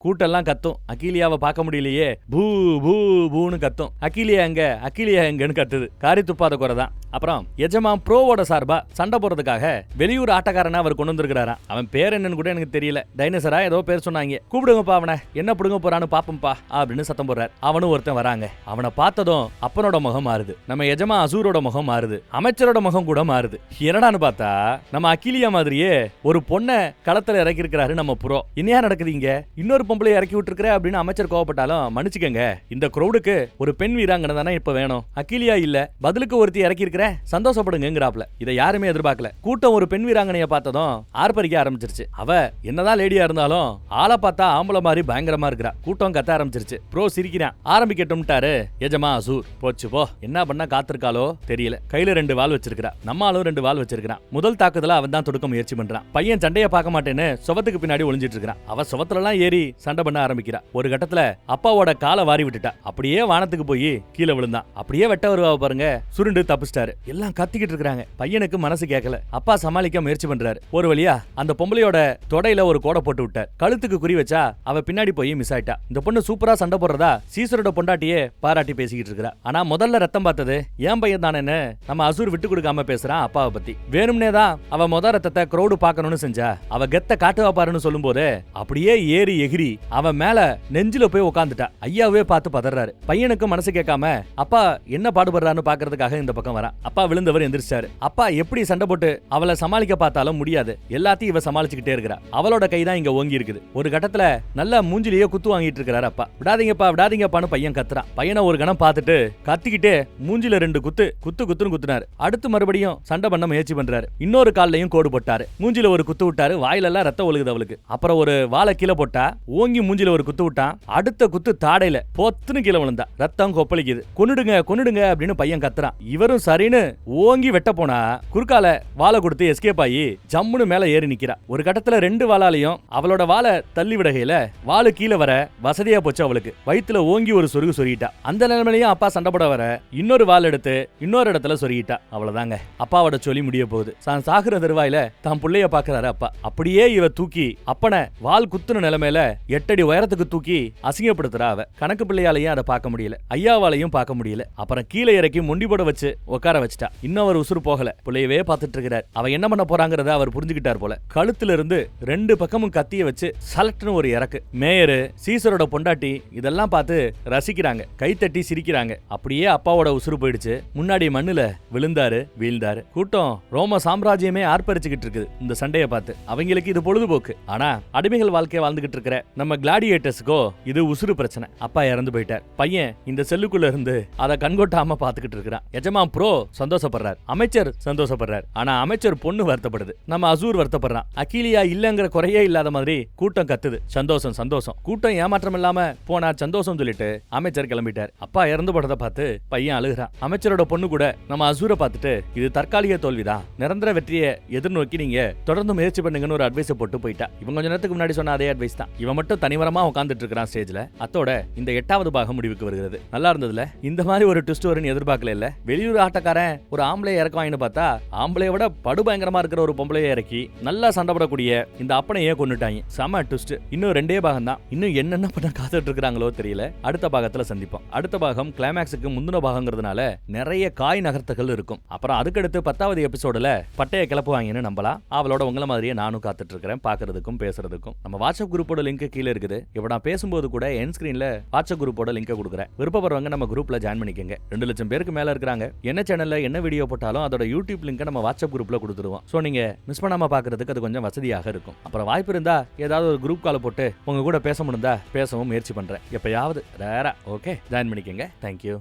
கூட்டெல்லாம் கத்தும். அகிலியாவை பார்க்க முடியலையே, பூ பூ பூன்னு கத்தும். அகிலியா எங்க, அகிலியா எங்கன்னு கத்துது. காரி துப்பாத குறைதான். அப்புறம் எஜமான் ப்ரோவோட சார்பா சண்டை போறதுக்காக வெளியூர் ஆட்டக்காரனா அவர் கொண்டு வந்திருக்கிறாராம். அவன் பேர் என்னன்னு கூட எனக்கு தெரியல, டைனோசரா ஏதோ பேர் சொன்னாங்க. கூப்பிடுங்கப்பா அவனை, என்ன பிடுங்க போறான்னு பாப்பம்பா அப்படின்னு சத்தம் போடுறாரு. அவனும் ஒருத்தன் வராங்க. அவனை பார்த்ததும் அப்பனோட முகம் மாறுது, நம்ம எஜமா அசூரோட முகம் மாறுது, அமைச்சரோட முகம் கூட மாறுது. என்னடான்னு பார்த்தா நம்ம அகிலியா மாதிரியே ஒரு பொண்ணை களத்துல இறக்கி இருக்கிறாரு நம்ம ப்ரோ. என்னையா நடக்குதுங்க, இன்னொரு பொம்பளை இறக்கி விட்டுருக்கிற அப்படின்னு அமைச்சர் கோவப்பட்டாலும் மன்னிச்சுக்கங்க, இந்த க்ரௌடுக்கு ஒரு பெண் வீராங்கனை தானே இப்ப வேணும். அகிலியா இல்ல, பதிலுக்கு ஒருத்தி இறக்கி இருக்கிற, சந்தோஷப்படுங்கிறாப்ல. இதை யாருமே எதிர்பார்க்கல. கூட்டம் ஒரு பெண் வீராங்கனைய பார்த்ததும் ஆர்ப்பரிக்க ஆரம்பிச்சிருச்சு. அவ என்னதான் லேடியா இருந்தாலும் ஆளை பார்த்தா ஆம்பளை மாதிரி பயங்கரமா இருக்கிறா. கூட்டம் கத்த ஆரம்பிச்சிருச்சு. ப்ரோ சிரிக்கிறான். ஆரம்பிக்கட்டும்ட்டாரு எஜமா அசூர். போச்சு போ, என்ன பண்ண காத்திருக்காலோ தெரியல. கையில 2 வாள் வச்சிருக்கா, நம்மளும் 2 வாள் வச்சிருக்கான். முதல் தாக்குதல அவன் தான் தொடுக்க முயற்சி பண்றான். பையன் சண்டைய பார்க்க மாட்டேன்னு சுவத்துக்கு பின்னாடி ஒளிஞ்சிட்டு இருக்கான். அவ சுவத்துல எல்லாம் ஏறி சண்டை பண்ண ஆரம்பிக்கிறா. ஒரு கட்டத்துல அப்பாவோட காலை வாரி விட்டுட்டா. அப்படியே வானத்துக்கு போய் கீழே விழுந்தான். அப்படியே வெட்ட வருவா பாருங்க, சுருண்டு தப்பிச்சிட்டாரு. எல்லாம் கத்திக்கிட்டு இருக்காங்க. பையனுக்கு மனசு கேட்கல. அப்பா சமாளிக்க முயற்சி பண்றாரு. ஒரு வழியா அந்த பொம்பளையோட தொடையில ஒரு கோடை போட்டு விட்டார். கழுத்துக்கு குறி வச்சா அவ பின்னாடி போய் மிஸ் ஆயிட்டா. இந்த பொண்ணு சூப்பரா சண்டை போடுறதா சீசரோட பொண்டாட்டியே பாராட்டி பேசிக்கிட்டு இருக்கா. ஆனா முதல்ல ரத்தம் பார்த்தது ஏன் பையன் தானேன்னு நம்ம அசூர் விட்டு கொடுக்காம பேசுறான் அப்பாவை பத்தி. வேணும்னே தான் அவ முத ரத்தத்தை கிரௌடு பார்க்கணும்னு செஞ்சா. அவ கெத்த காட்டுவா பாருன்னு சொல்லும் போது அப்படியே ஏறி எகிரி அவன் மேல நெஞ்சில போய் உட்காந்துட்டா. ஐயாவே பார்த்து பதறாரு. பையனுக்கு மனசு கேட்காம அப்பா என்ன பாடுபடுறான்னு பாக்குறதுக்காக இந்த பக்கம் வரா. அப்பா விழுந்தவர் எந்திரிச்சாரு. அப்பா எப்படி சண்டை போட்டு அவளை சமாளிக்க பார்த்தாலும் முடியாது. எல்லாத்தையும் இவ சமாளிச்சுக்கிட்டே இருக்கிறா. அவளோட கைதான் இங்க ஓங்கி இருக்குது. ஒரு கட்டத்துல நல்ல மூஞ்சிலேயே குத்து வாங்கிட்டு இருக்கிறாரு அப்பா. விடாதீங்கப்பா விடாதீங்கப்பான்னு பையன் கத்துறான். பையனை ஒரு கணம் பார்த்துட்டு கத்திக்கிட்டே மூஞ்சில 2 குத்துன்னு குத்துனாரு. அடுத்து மறுபடியும் சண்டை பண்ண முயற்சி பண்றாரு. இன்னொரு கால்லையும் கோடு போட்டாரு. மூஞ்சில ஒரு குத்து விட்டாரு. வாயிலெல்லாம் ரத்தம் ஒழுகுது அவளுக்கு. அப்புறம் ஒரு வாழை கீழே போட்டா, ஓங்கி மூஞ்சில ஒரு குத்து விட்டான். அடுத்த குத்து தாடையில பொத்துன்னு கீழே விழுந்தா. ரத்தம் கொப்பளிக்குது. கொன்னுடுங்க அப்படின்னு பையன் கத்துறான். இவரும் சரின்னு ஓங்கி வெட்ட போனா குறுக்கால வாழை கொடுத்து எஸ்கேப் ஆகி ஜம்முன்னு மேல ஏறி நிக்கிறா. ஒரு கட்டத்துல 2 வாளாலையும் அவளோட வாழை தள்ளி விடகையில வாழு கீழே வர வசதியா போச்சு அவளுக்கு. வயித்துல ஓங்கி ஒரு சொருகு சொருகிட்டா. அந்த நிலைமையிலையும் அப்பா சண்டை போட வர இன்னொரு வாள் எடுத்து இன்னொரு இடத்துல சொருகிட்டா. அவ்வளவுதாங்க, அப்பாவோட சொல்லி முடிய போகுது. சாகுற தருவாயில தான் புள்ளைய பாக்குறாரு அப்பா. அப்படியே இவ தூக்கி அப்பனை வாள் குத்துன நிலைமையில 8 அடி உயரத்துக்கு தூக்கி அசிங்கப்படுத்துறா அவ. கணக்கு பிள்ளையாலையும் அதை பார்க்க முடியல, ஐயாவாலையும் பார்க்க முடியல. அப்புறம் கீழே இறக்கி முண்டி போட வச்சு உட்கார வச்சுட்டா. இன்னும் அவர் உசுறு போகல. பிள்ளையவே பார்த்துட்டு இருக்கிறார். அவ என்ன பண்ண போறாங்கிறத அவர் புரிஞ்சுக்கிட்டார் போல. கழுத்துல இருந்து 2 பக்கமும் கத்திய வச்சு சலட்டுன்னு ஒரு இறக்கு. மேயரு சீசரோட பொண்டாட்டி இதெல்லாம் பார்த்து ரசிக்கிறாங்க, கைத்தட்டி சிரிக்கிறாங்க. அப்படியே அப்பாவோட உசுறு போயிடுச்சு. முன்னாடி மண்ணுல விழுந்தாரு, வீழ்ந்தாரு. கூட்டம் ரோம சாம்ராஜ்யமே ஆர்ப்பரிச்சுக்கிட்டு இருக்குது இந்த சண்டையை பார்த்து. அவங்களுக்கு இது பொழுதுபோக்கு. ஆனா அடிமைகள் வாழ்க்கையை வாழ்ந்துகிட்டு இருக்கிற நம்ம கிளாடியேட்டர்ஸ்க்கோ இது உசுறு பிரச்சனை. அப்பா இறந்து போயிட்டார். பையன் இந்த செல்லுக்குள்ள இருந்து அதை கண்கொட்டாம பாத்துக்கிட்டு இருக்கிறான். எஜமா ப்ரோ சந்தோஷப்படுறார், அமைச்சர் சந்தோஷப்படுறார். ஆனா அமைச்சர் பொண்ணு வருத்தப்படுது. நம்ம அசூர் வருத்தப்படுறான். அகிலியா இல்லங்கிற குறையே இல்லாத மாதிரி கூட்டம் கத்துது. சந்தோஷம் சந்தோஷம். கூட்டம் ஏமாற்றம் இல்லாம போனா சந்தோஷம் சொல்லிட்டு அமைச்சர் கிளம்பிட்டார். அப்பா இறந்து போறத பார்த்து பையன் அழுகிறான். அமைச்சரோட பொண்ணு கூட நம்ம அசூரை பார்த்துட்டு இது தற்காலிக தோல்விதான், நிரந்தர வெற்றியை எதிர்நோக்கி நீங்க தொடர்ந்து முயற்சி பண்ணுங்கன்னு ஒரு அட்வைஸ் போட்டு போயிட்டா. இவங்க கொஞ்ச நேரத்துக்கு முன்னாடி சொன்ன அதே அட்வைஸ் தான். இவன் மட்டும் தனிவரமா உட்கார்ந்துட்டு இருக்கான் ஸ்டேஜ்ல. அத்தோட இந்த 8வது பாகம் முடிவுக்கு வருகிறது. நல்லா இருந்ததுல. இந்த மாதிரி ஒரு ட்விஸ்ட் வரும்னு எதிர்பார்க்கல இல்ல. வெளியூர் ஆட்டக்காரன் ஒரு ஆம்பளைய இறக்குவாங்கன்னு பார்த்தா ஆம்பளைய விட படுபயங்கரமா இருக்கிற ஒரு பொம்பளைய இறக்கி நல்லா சண்டைப்படக்கூடிய இந்த அப்பனையே கொன்னுட்டாங்க. செம ட்விஸ்ட். இன்னும் 2 பாகம் தான். இன்னும் என்னென்ன பண்ண காத்துட்டு இருக்காங்களோ தெரியல. அடுத்த பாகத்துல சந்திப்போம். அடுத்த பாகம் கிளைமேக்ஸுக்கு முந்தின பாகங்கிறதுனால நிறைய காய் நகர்த்துகள் இருக்கும். அப்புறம் அதுக்கடுத்து 10வது எபிசோடுல பட்டைய கிளப்புவாங்கன்னு நம்பலாம். அவளோட உங்களை மாதிரியே நானும் காத்துட்டு இருக்கிறேன், பாக்குறதுக்கும் பேசுறதுக்கும். நம்ம வாட்ஸ்அப் குரூப்போட லிங்க் கீழே இருக்குது. இப்ப நான் பேசும்போது கூட என் ஸ்கிரீன்ல வாட்ஸ்அப் குரூப்போட லிங்க் கொடுக்குறேன். விருப்பப்படுறவங்க நம்ம குரூப்ல ஜாயின் பண்ணிக்கங்க. 2 லட்சம் பேருக்கு மேல இருக்காங்க. என்ன சேனல்ல என்ன வீடியோ போட்டாலும் அதோட யூடியூப் லிங்க் நம்ம வாட்ஸ்அப் குரூப்ல கொடுத்துருவோம். சோ நீங்க மிஸ் பண்ணாம பாக்குறதுக்கு அது கொஞ்சம் வசதியாக இருக்கும். அப்புறம் வாய்ப்பு இருந்தா ஏதாவது ஒரு குரூப் கால் போட்டு உங்க கூட பேச முடிந்தா பேசவும் முயற்சி பண்றேன். எப்பயாவது ரேரா. ஓகே, ஜாயின் பண்ணிக்கங்க. தேங்க்யூ.